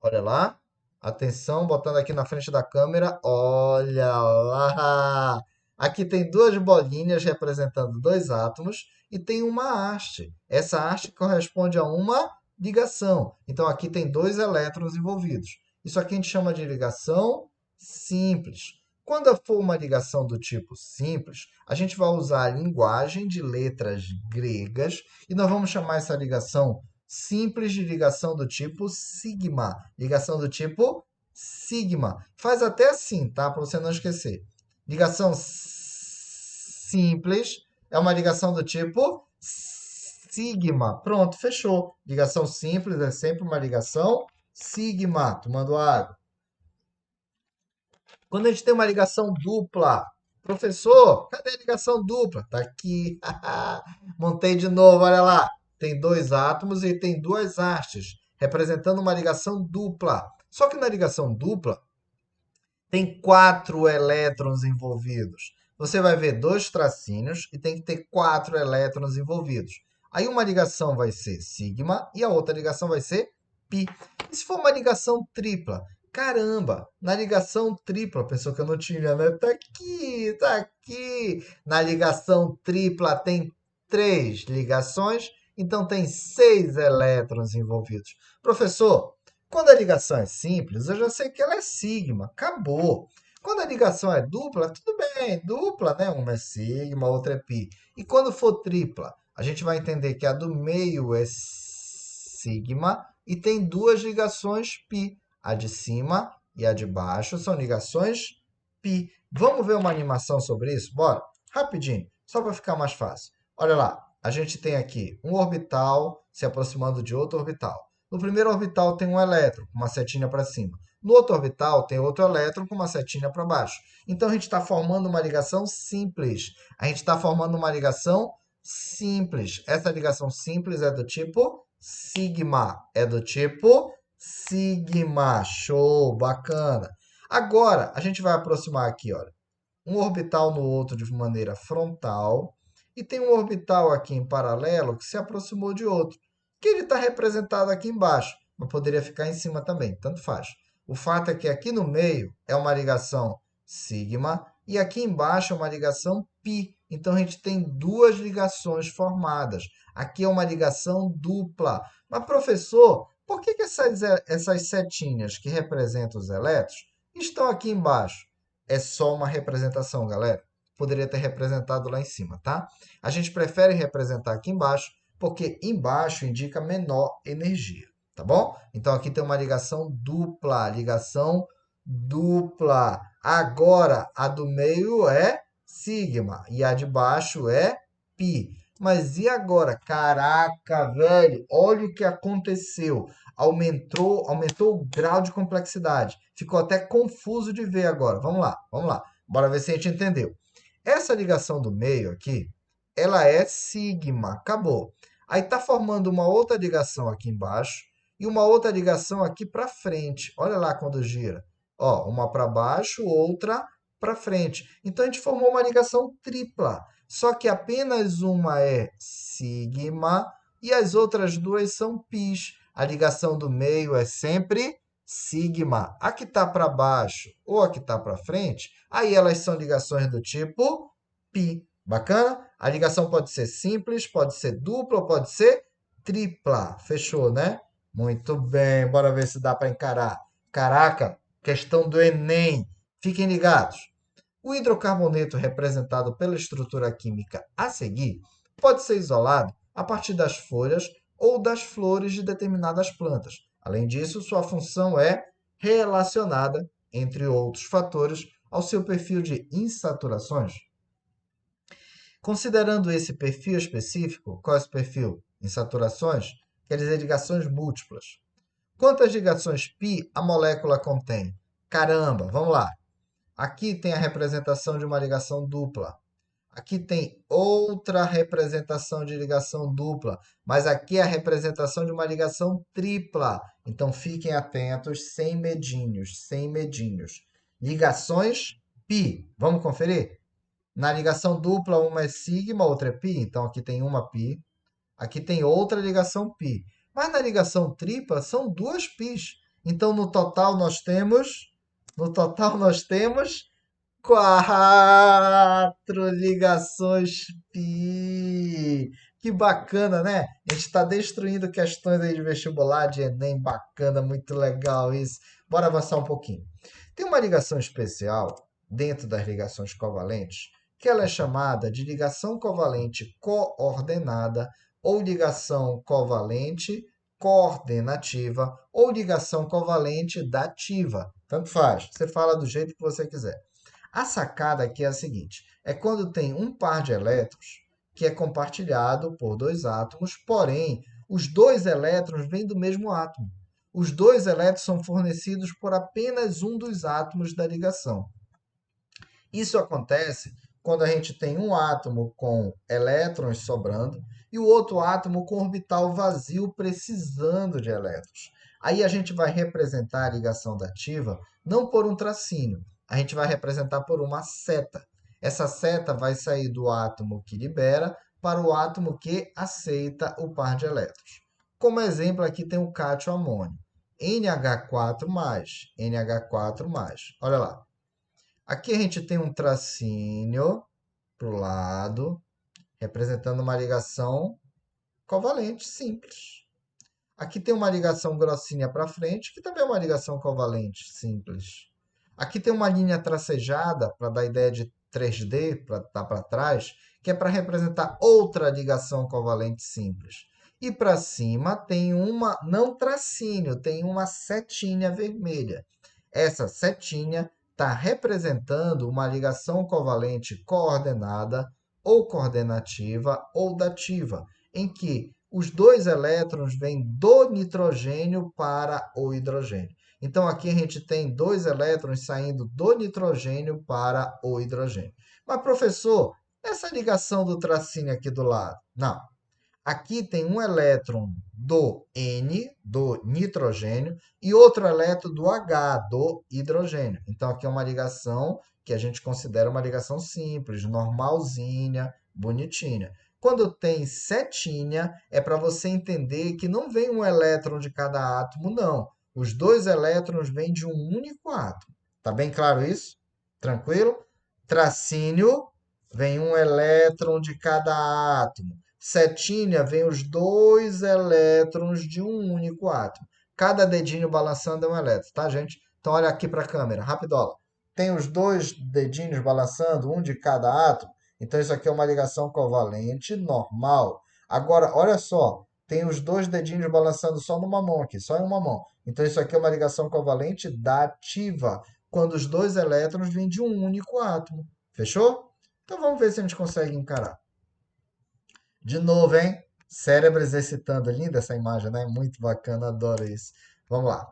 Speaker 1: Olha lá. Atenção, botando aqui na frente da câmera. Olha lá. Aqui tem duas bolinhas representando dois átomos e tem uma haste. Essa haste corresponde a uma ligação. Então, aqui tem dois elétrons envolvidos. Isso aqui a gente chama de ligação simples. Quando for uma ligação do tipo simples, a gente vai usar a linguagem de letras gregas e nós vamos chamar essa ligação simples de ligação do tipo sigma. Ligação do tipo sigma. Faz até assim, tá? Para você não esquecer. Ligação simples é uma ligação do tipo sigma. Pronto, fechou. Ligação simples é sempre uma ligação sigma, tomando água. Quando a gente tem uma ligação dupla, professor, cadê a ligação dupla? Tá aqui. Montei de novo, olha lá. Tem dois átomos e tem duas hastes, representando uma ligação dupla. Só que na ligação dupla, tem 4 elétrons envolvidos. Você vai ver 2 tracinhos e tem que ter 4 elétrons envolvidos. Aí uma ligação vai ser sigma e a outra ligação vai ser pi. E se for uma ligação tripla? Caramba, na ligação tripla, pensou que eu não tinha, né? Tá aqui, tá aqui. Na ligação tripla tem 3 ligações, então tem 6 elétrons envolvidos. Professor, quando a ligação é simples, eu já sei que ela é sigma, acabou. Quando a ligação é dupla, tudo bem, dupla, né? Uma é sigma, a outra é pi. E quando for tripla, a gente vai entender que a do meio é sigma e tem 2 ligações pi. A de cima e a de baixo são ligações pi. Vamos ver uma animação sobre isso? Bora? Rapidinho, só para ficar mais fácil. Olha lá, a gente tem aqui um orbital se aproximando de outro orbital. No primeiro orbital tem um elétron com uma setinha para cima. No outro orbital tem outro elétron com uma setinha para baixo. Então a gente está formando uma ligação simples. A gente está formando uma ligação simples. Essa ligação simples é do tipo sigma. É do tipo sigma. Show, bacana. Agora a gente vai aproximar aqui, olha, um orbital no outro de maneira frontal e tem um orbital aqui em paralelo que se aproximou de outro, que ele está representado aqui embaixo, mas poderia ficar em cima também, tanto faz. O fato é que aqui no meio é uma ligação sigma e aqui embaixo é uma ligação pi. Então a gente tem 2 ligações formadas. Aqui é uma ligação dupla. Mas, professor, por que essas setinhas que representam os elétrons estão aqui embaixo? É só uma representação, galera. Poderia ter representado lá em cima, tá? A gente prefere representar aqui embaixo porque embaixo indica menor energia, tá bom? Então aqui tem uma ligação dupla, Agora a do meio é sigma e a de baixo é pi. Mas e agora? Caraca, velho, olha o que aconteceu. Aumentou o grau de complexidade. Ficou até confuso de ver agora. Vamos lá. Bora ver se a gente entendeu. Essa ligação do meio aqui, ela é sigma, acabou. Aí está formando uma outra ligação aqui embaixo e uma outra ligação aqui para frente. Olha lá quando gira. Ó, uma para baixo, outra para frente. Então a gente formou uma ligação tripla. Só que apenas uma é sigma e as outras 2 são pis. A ligação do meio é sempre sigma. A que está para baixo ou a que está para frente, aí elas são ligações do tipo pi. Bacana? A ligação pode ser simples, pode ser dupla ou pode ser tripla. Fechou, né? Muito bem, bora ver se dá para encarar. Caraca, questão do Enem. Fiquem ligados. O hidrocarboneto representado pela estrutura química a seguir pode ser isolado a partir das folhas ou das flores de determinadas plantas. Além disso, sua função é relacionada, entre outros fatores, ao seu perfil de insaturações. Considerando esse perfil específico, qual é esse perfil? Insaturações, quer dizer ligações múltiplas. Quantas ligações π a molécula contém? Caramba, vamos lá. Aqui tem a representação de uma ligação dupla. Aqui tem outra representação de ligação dupla, mas aqui é a representação de uma ligação tripla. Então fiquem atentos, sem medinhos. Ligações π. Vamos conferir? Na ligação dupla, uma é sigma, outra é pi. Então aqui tem uma pi. Aqui tem outra ligação pi. Mas na ligação tripla são 2 pis. Então no total nós temos 4 ligações π. Que bacana, né? A gente está destruindo questões aí de vestibular, de Enem, bacana, muito legal isso. Bora avançar um pouquinho. Tem uma ligação especial dentro das ligações covalentes, que ela é chamada de ligação covalente coordenada, ou ligação covalente coordenativa, ou ligação covalente dativa. Tanto faz, você fala do jeito que você quiser. A sacada aqui é a seguinte, é quando tem um par de elétrons que é compartilhado por 2 átomos, porém, os 2 elétrons vêm do mesmo átomo. Os dois elétrons são fornecidos por apenas um dos átomos da ligação. Isso acontece quando a gente tem um átomo com elétrons sobrando e o outro átomo com orbital vazio precisando de elétrons. Aí a gente vai representar a ligação dativa não por um tracinho, a gente vai representar por uma seta. Essa seta vai sair do átomo que libera para o átomo que aceita o par de elétrons. Como exemplo, aqui tem o cátio amônio. NH4+, NH4+. Olha lá. Aqui a gente tem um tracinho para o lado, representando uma ligação covalente simples. Aqui tem uma ligação grossinha para frente, que também é uma ligação covalente simples. Aqui tem uma linha tracejada, para dar ideia de 3D, para estar para trás, que é para representar outra ligação covalente simples. E para cima tem uma, não tracinho, tem uma setinha vermelha. Essa setinha está representando uma ligação covalente coordenada, ou coordenativa, ou dativa, em que os dois elétrons vêm do nitrogênio para o hidrogênio. Então, aqui a gente tem dois elétrons saindo do nitrogênio para o hidrogênio. Mas, professor, essa ligação do tracinho aqui do lado? Não. Aqui tem um elétron do N, do nitrogênio, e outro elétron do H, do hidrogênio. Então, aqui é uma ligação que a gente considera uma ligação simples, normalzinha, bonitinha. Quando tem setinha, é para você entender que não vem um elétron de cada átomo, não. Os dois elétrons vêm de um único átomo. Tá bem claro isso? Tranquilo? Tracínio, vem um elétron de cada átomo. Setinha, vem os dois elétrons de um único átomo. Cada dedinho balançando é um elétron, tá, gente? Então, olha aqui para a câmera, rapidola. Tem os dois dedinhos balançando, um de cada átomo. Então, isso aqui é uma ligação covalente normal. Agora, olha só, tem os dois dedinhos balançando só numa mão aqui, só em uma mão. Então, isso aqui é uma ligação covalente dativa, quando os dois elétrons vêm de um único átomo. Fechou? Então, vamos ver se a gente consegue encarar. De novo, hein? Cérebro exercitando. Linda essa imagem, né? Muito bacana, adoro isso. Vamos lá.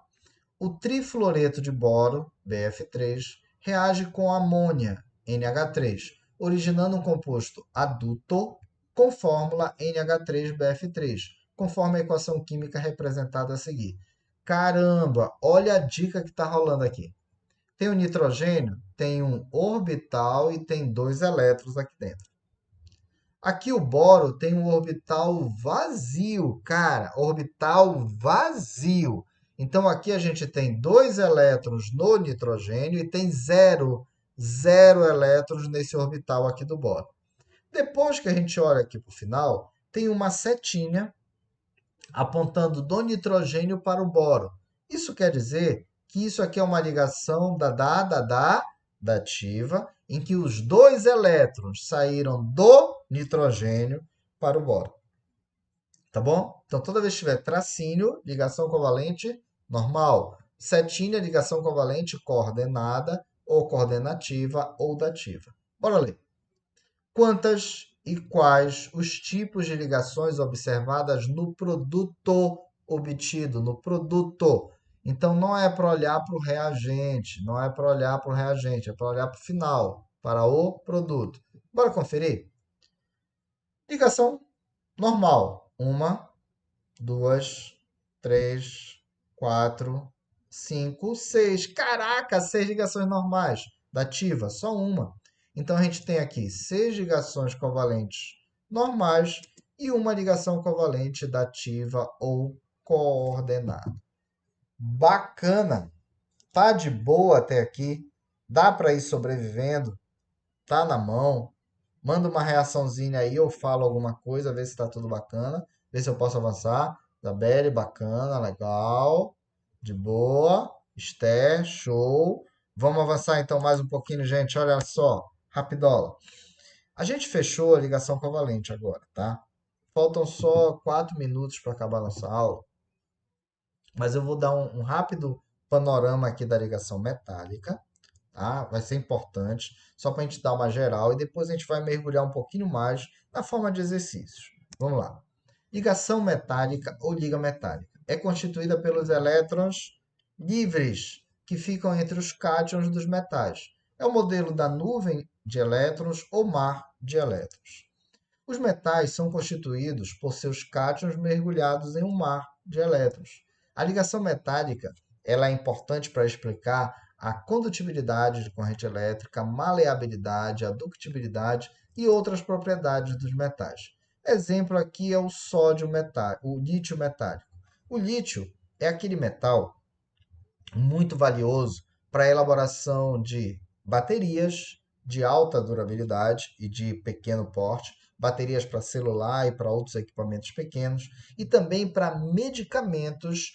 Speaker 1: O trifluoreto de boro, BF3, reage com amônia, NH3, originando um composto aduto com fórmula NH3BF3, conforme a equação química representada a seguir. Caramba, olha a dica que está rolando aqui. Tem o nitrogênio, tem um orbital e tem dois elétrons aqui dentro. Aqui o boro tem um orbital vazio, cara, orbital vazio. Então, aqui a gente tem dois elétrons no nitrogênio e tem zero elétrons nesse orbital aqui do boro. Depois que a gente olha aqui para o final, tem uma setinha apontando do nitrogênio para o boro. Isso quer dizer que isso aqui é uma ligação dativa, em que os dois elétrons saíram do nitrogênio para o boro. Tá bom? Então, toda vez que tiver tracinho, ligação covalente normal. Setinha, ligação covalente coordenada, ou coordenativa, ou dativa. Bora ler. Quantas e quais os tipos de ligações observadas no produto obtido, no produto? Então, não é para olhar para o reagente, não é para olhar para o reagente, é para olhar para o final, para o produto. Bora conferir? Ligação normal. 1, 2, 3, 4, 5, 6. Caraca, 6 ligações normais. Dativa, só uma. Então, a gente tem aqui 6 ligações covalentes normais e uma ligação covalente dativa ou coordenada. Bacana! Tá de boa até aqui? Dá para ir sobrevivendo? Tá na mão? Manda uma reaçãozinha aí, eu falo alguma coisa, vê se está tudo bacana, vê se eu posso avançar. Isabelle, bacana, legal, de boa. Esther, show. Vamos avançar então mais um pouquinho, gente. Olha só, rapidola. A gente fechou a ligação covalente agora, tá? Faltam só 4 minutos para acabar a nossa aula. Mas eu vou dar um rápido panorama aqui da ligação metálica. Tá? Vai ser importante, só para a gente dar uma geral e depois a gente vai mergulhar um pouquinho mais na forma de exercícios. Vamos lá. Ligação metálica ou liga metálica. é constituída pelos elétrons livres, que ficam entre os cátions dos metais. É o modelo da nuvem de elétrons ou mar de elétrons. Os metais são constituídos por seus cátions mergulhados em um mar de elétrons. A ligação metálica ela é importante para explicar a condutibilidade de corrente elétrica, a maleabilidade, a ductibilidade e outras propriedades dos metais. Exemplo aqui é o sódio metálico, o lítio metálico. O lítio é aquele metal muito valioso para a elaboração de baterias de alta durabilidade e de pequeno porte, baterias para celular e para outros equipamentos pequenos, e também para medicamentos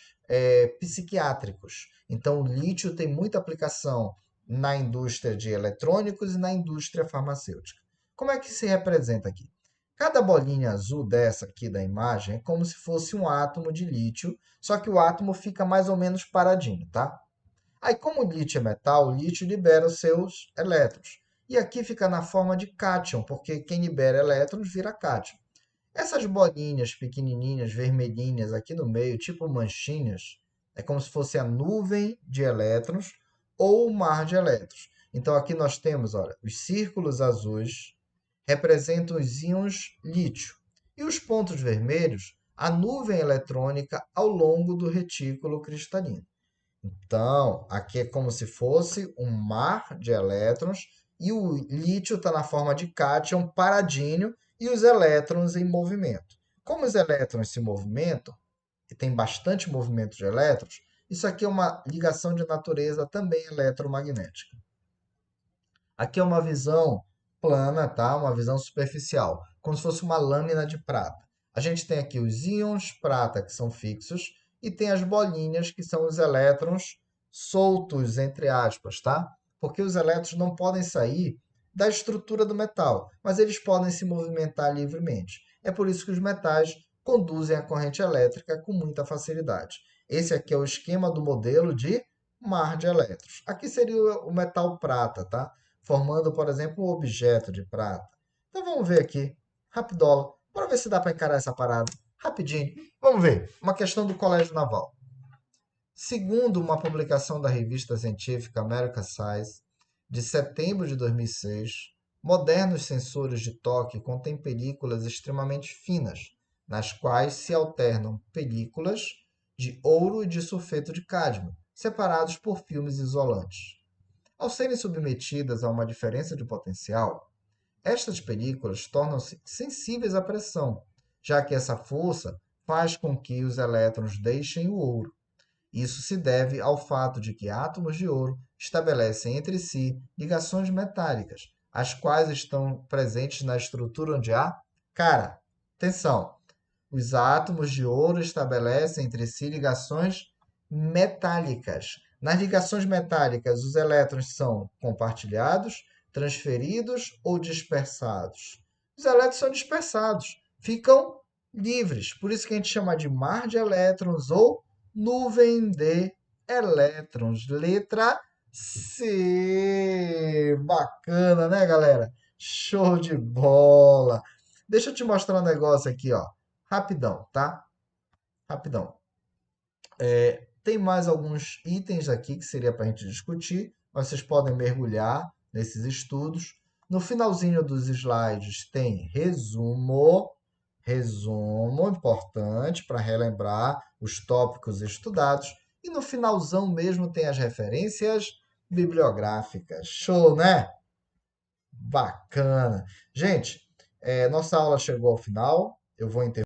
Speaker 1: psiquiátricos. Então, o lítio tem muita aplicação na indústria de eletrônicos e na indústria farmacêutica. Como é que se representa aqui? Cada bolinha azul dessa aqui da imagem é como se fosse um átomo de lítio, só que o átomo fica mais ou menos paradinho, tá? Aí, como o lítio é metal, o lítio libera os seus elétrons. E aqui fica na forma de cátion, porque quem libera elétrons vira cátion. Essas bolinhas pequenininhas, vermelhinhas aqui no meio, tipo manchinhas, é como se fosse a nuvem de elétrons ou o mar de elétrons. Então, aqui nós temos, olha, os círculos azuis representam os íons lítio. E os pontos vermelhos, a nuvem eletrônica ao longo do retículo cristalino. Então, aqui é como se fosse um mar de elétrons e o lítio está na forma de cátion paradinho e os elétrons em movimento. Como os elétrons se movimentam, e tem bastante movimento de elétrons, isso aqui é uma ligação de natureza também eletromagnética. Aqui é uma visão plana, tá? Uma visão superficial, como se fosse uma lâmina de prata. A gente tem aqui os íons prata, que são fixos, e tem as bolinhas, que são os elétrons soltos, entre aspas, tá? Porque os elétrons não podem sair da estrutura do metal, mas eles podem se movimentar livremente. É por isso que os metais conduzem a corrente elétrica com muita facilidade. Esse aqui é o esquema do modelo de mar de elétrons. Aqui seria o metal prata, tá? Formando, por exemplo, um objeto de prata. Então vamos ver aqui, rapidola, para ver se dá para encarar essa parada. Rapidinho. Vamos ver. Uma questão do Colégio Naval. Segundo uma publicação da revista científica American Science, de setembro de 2006, modernos sensores de toque contêm películas extremamente finas, nas quais se alternam películas de ouro e de sulfeto de cádmio, separados por filmes isolantes. Ao serem submetidas a uma diferença de potencial, estas películas tornam-se sensíveis à pressão, já que essa força faz com que os elétrons deixem o ouro. Isso se deve ao fato de que átomos de ouro estabelecem entre si ligações metálicas, as quais estão presentes na estrutura onde há... Cara, atenção! Os átomos de ouro estabelecem entre si ligações metálicas. Nas ligações metálicas, os elétrons são compartilhados, transferidos ou dispersados. Os elétrons são dispersados, ficam livres. Por isso que a gente chama de mar de elétrons ou nuvem de elétrons. Letra C. Bacana, né, galera? Show de bola. Deixa eu te mostrar um negócio aqui, ó. Rapidão, tá? Rapidão. Tem mais alguns itens aqui que seria para a gente discutir. Vocês podem mergulhar nesses estudos. No finalzinho dos slides tem resumo importante para relembrar os tópicos estudados. E no finalzão mesmo tem as referências bibliográficas. Show, né? Bacana. Gente, nossa aula chegou ao final. Eu vou interromper.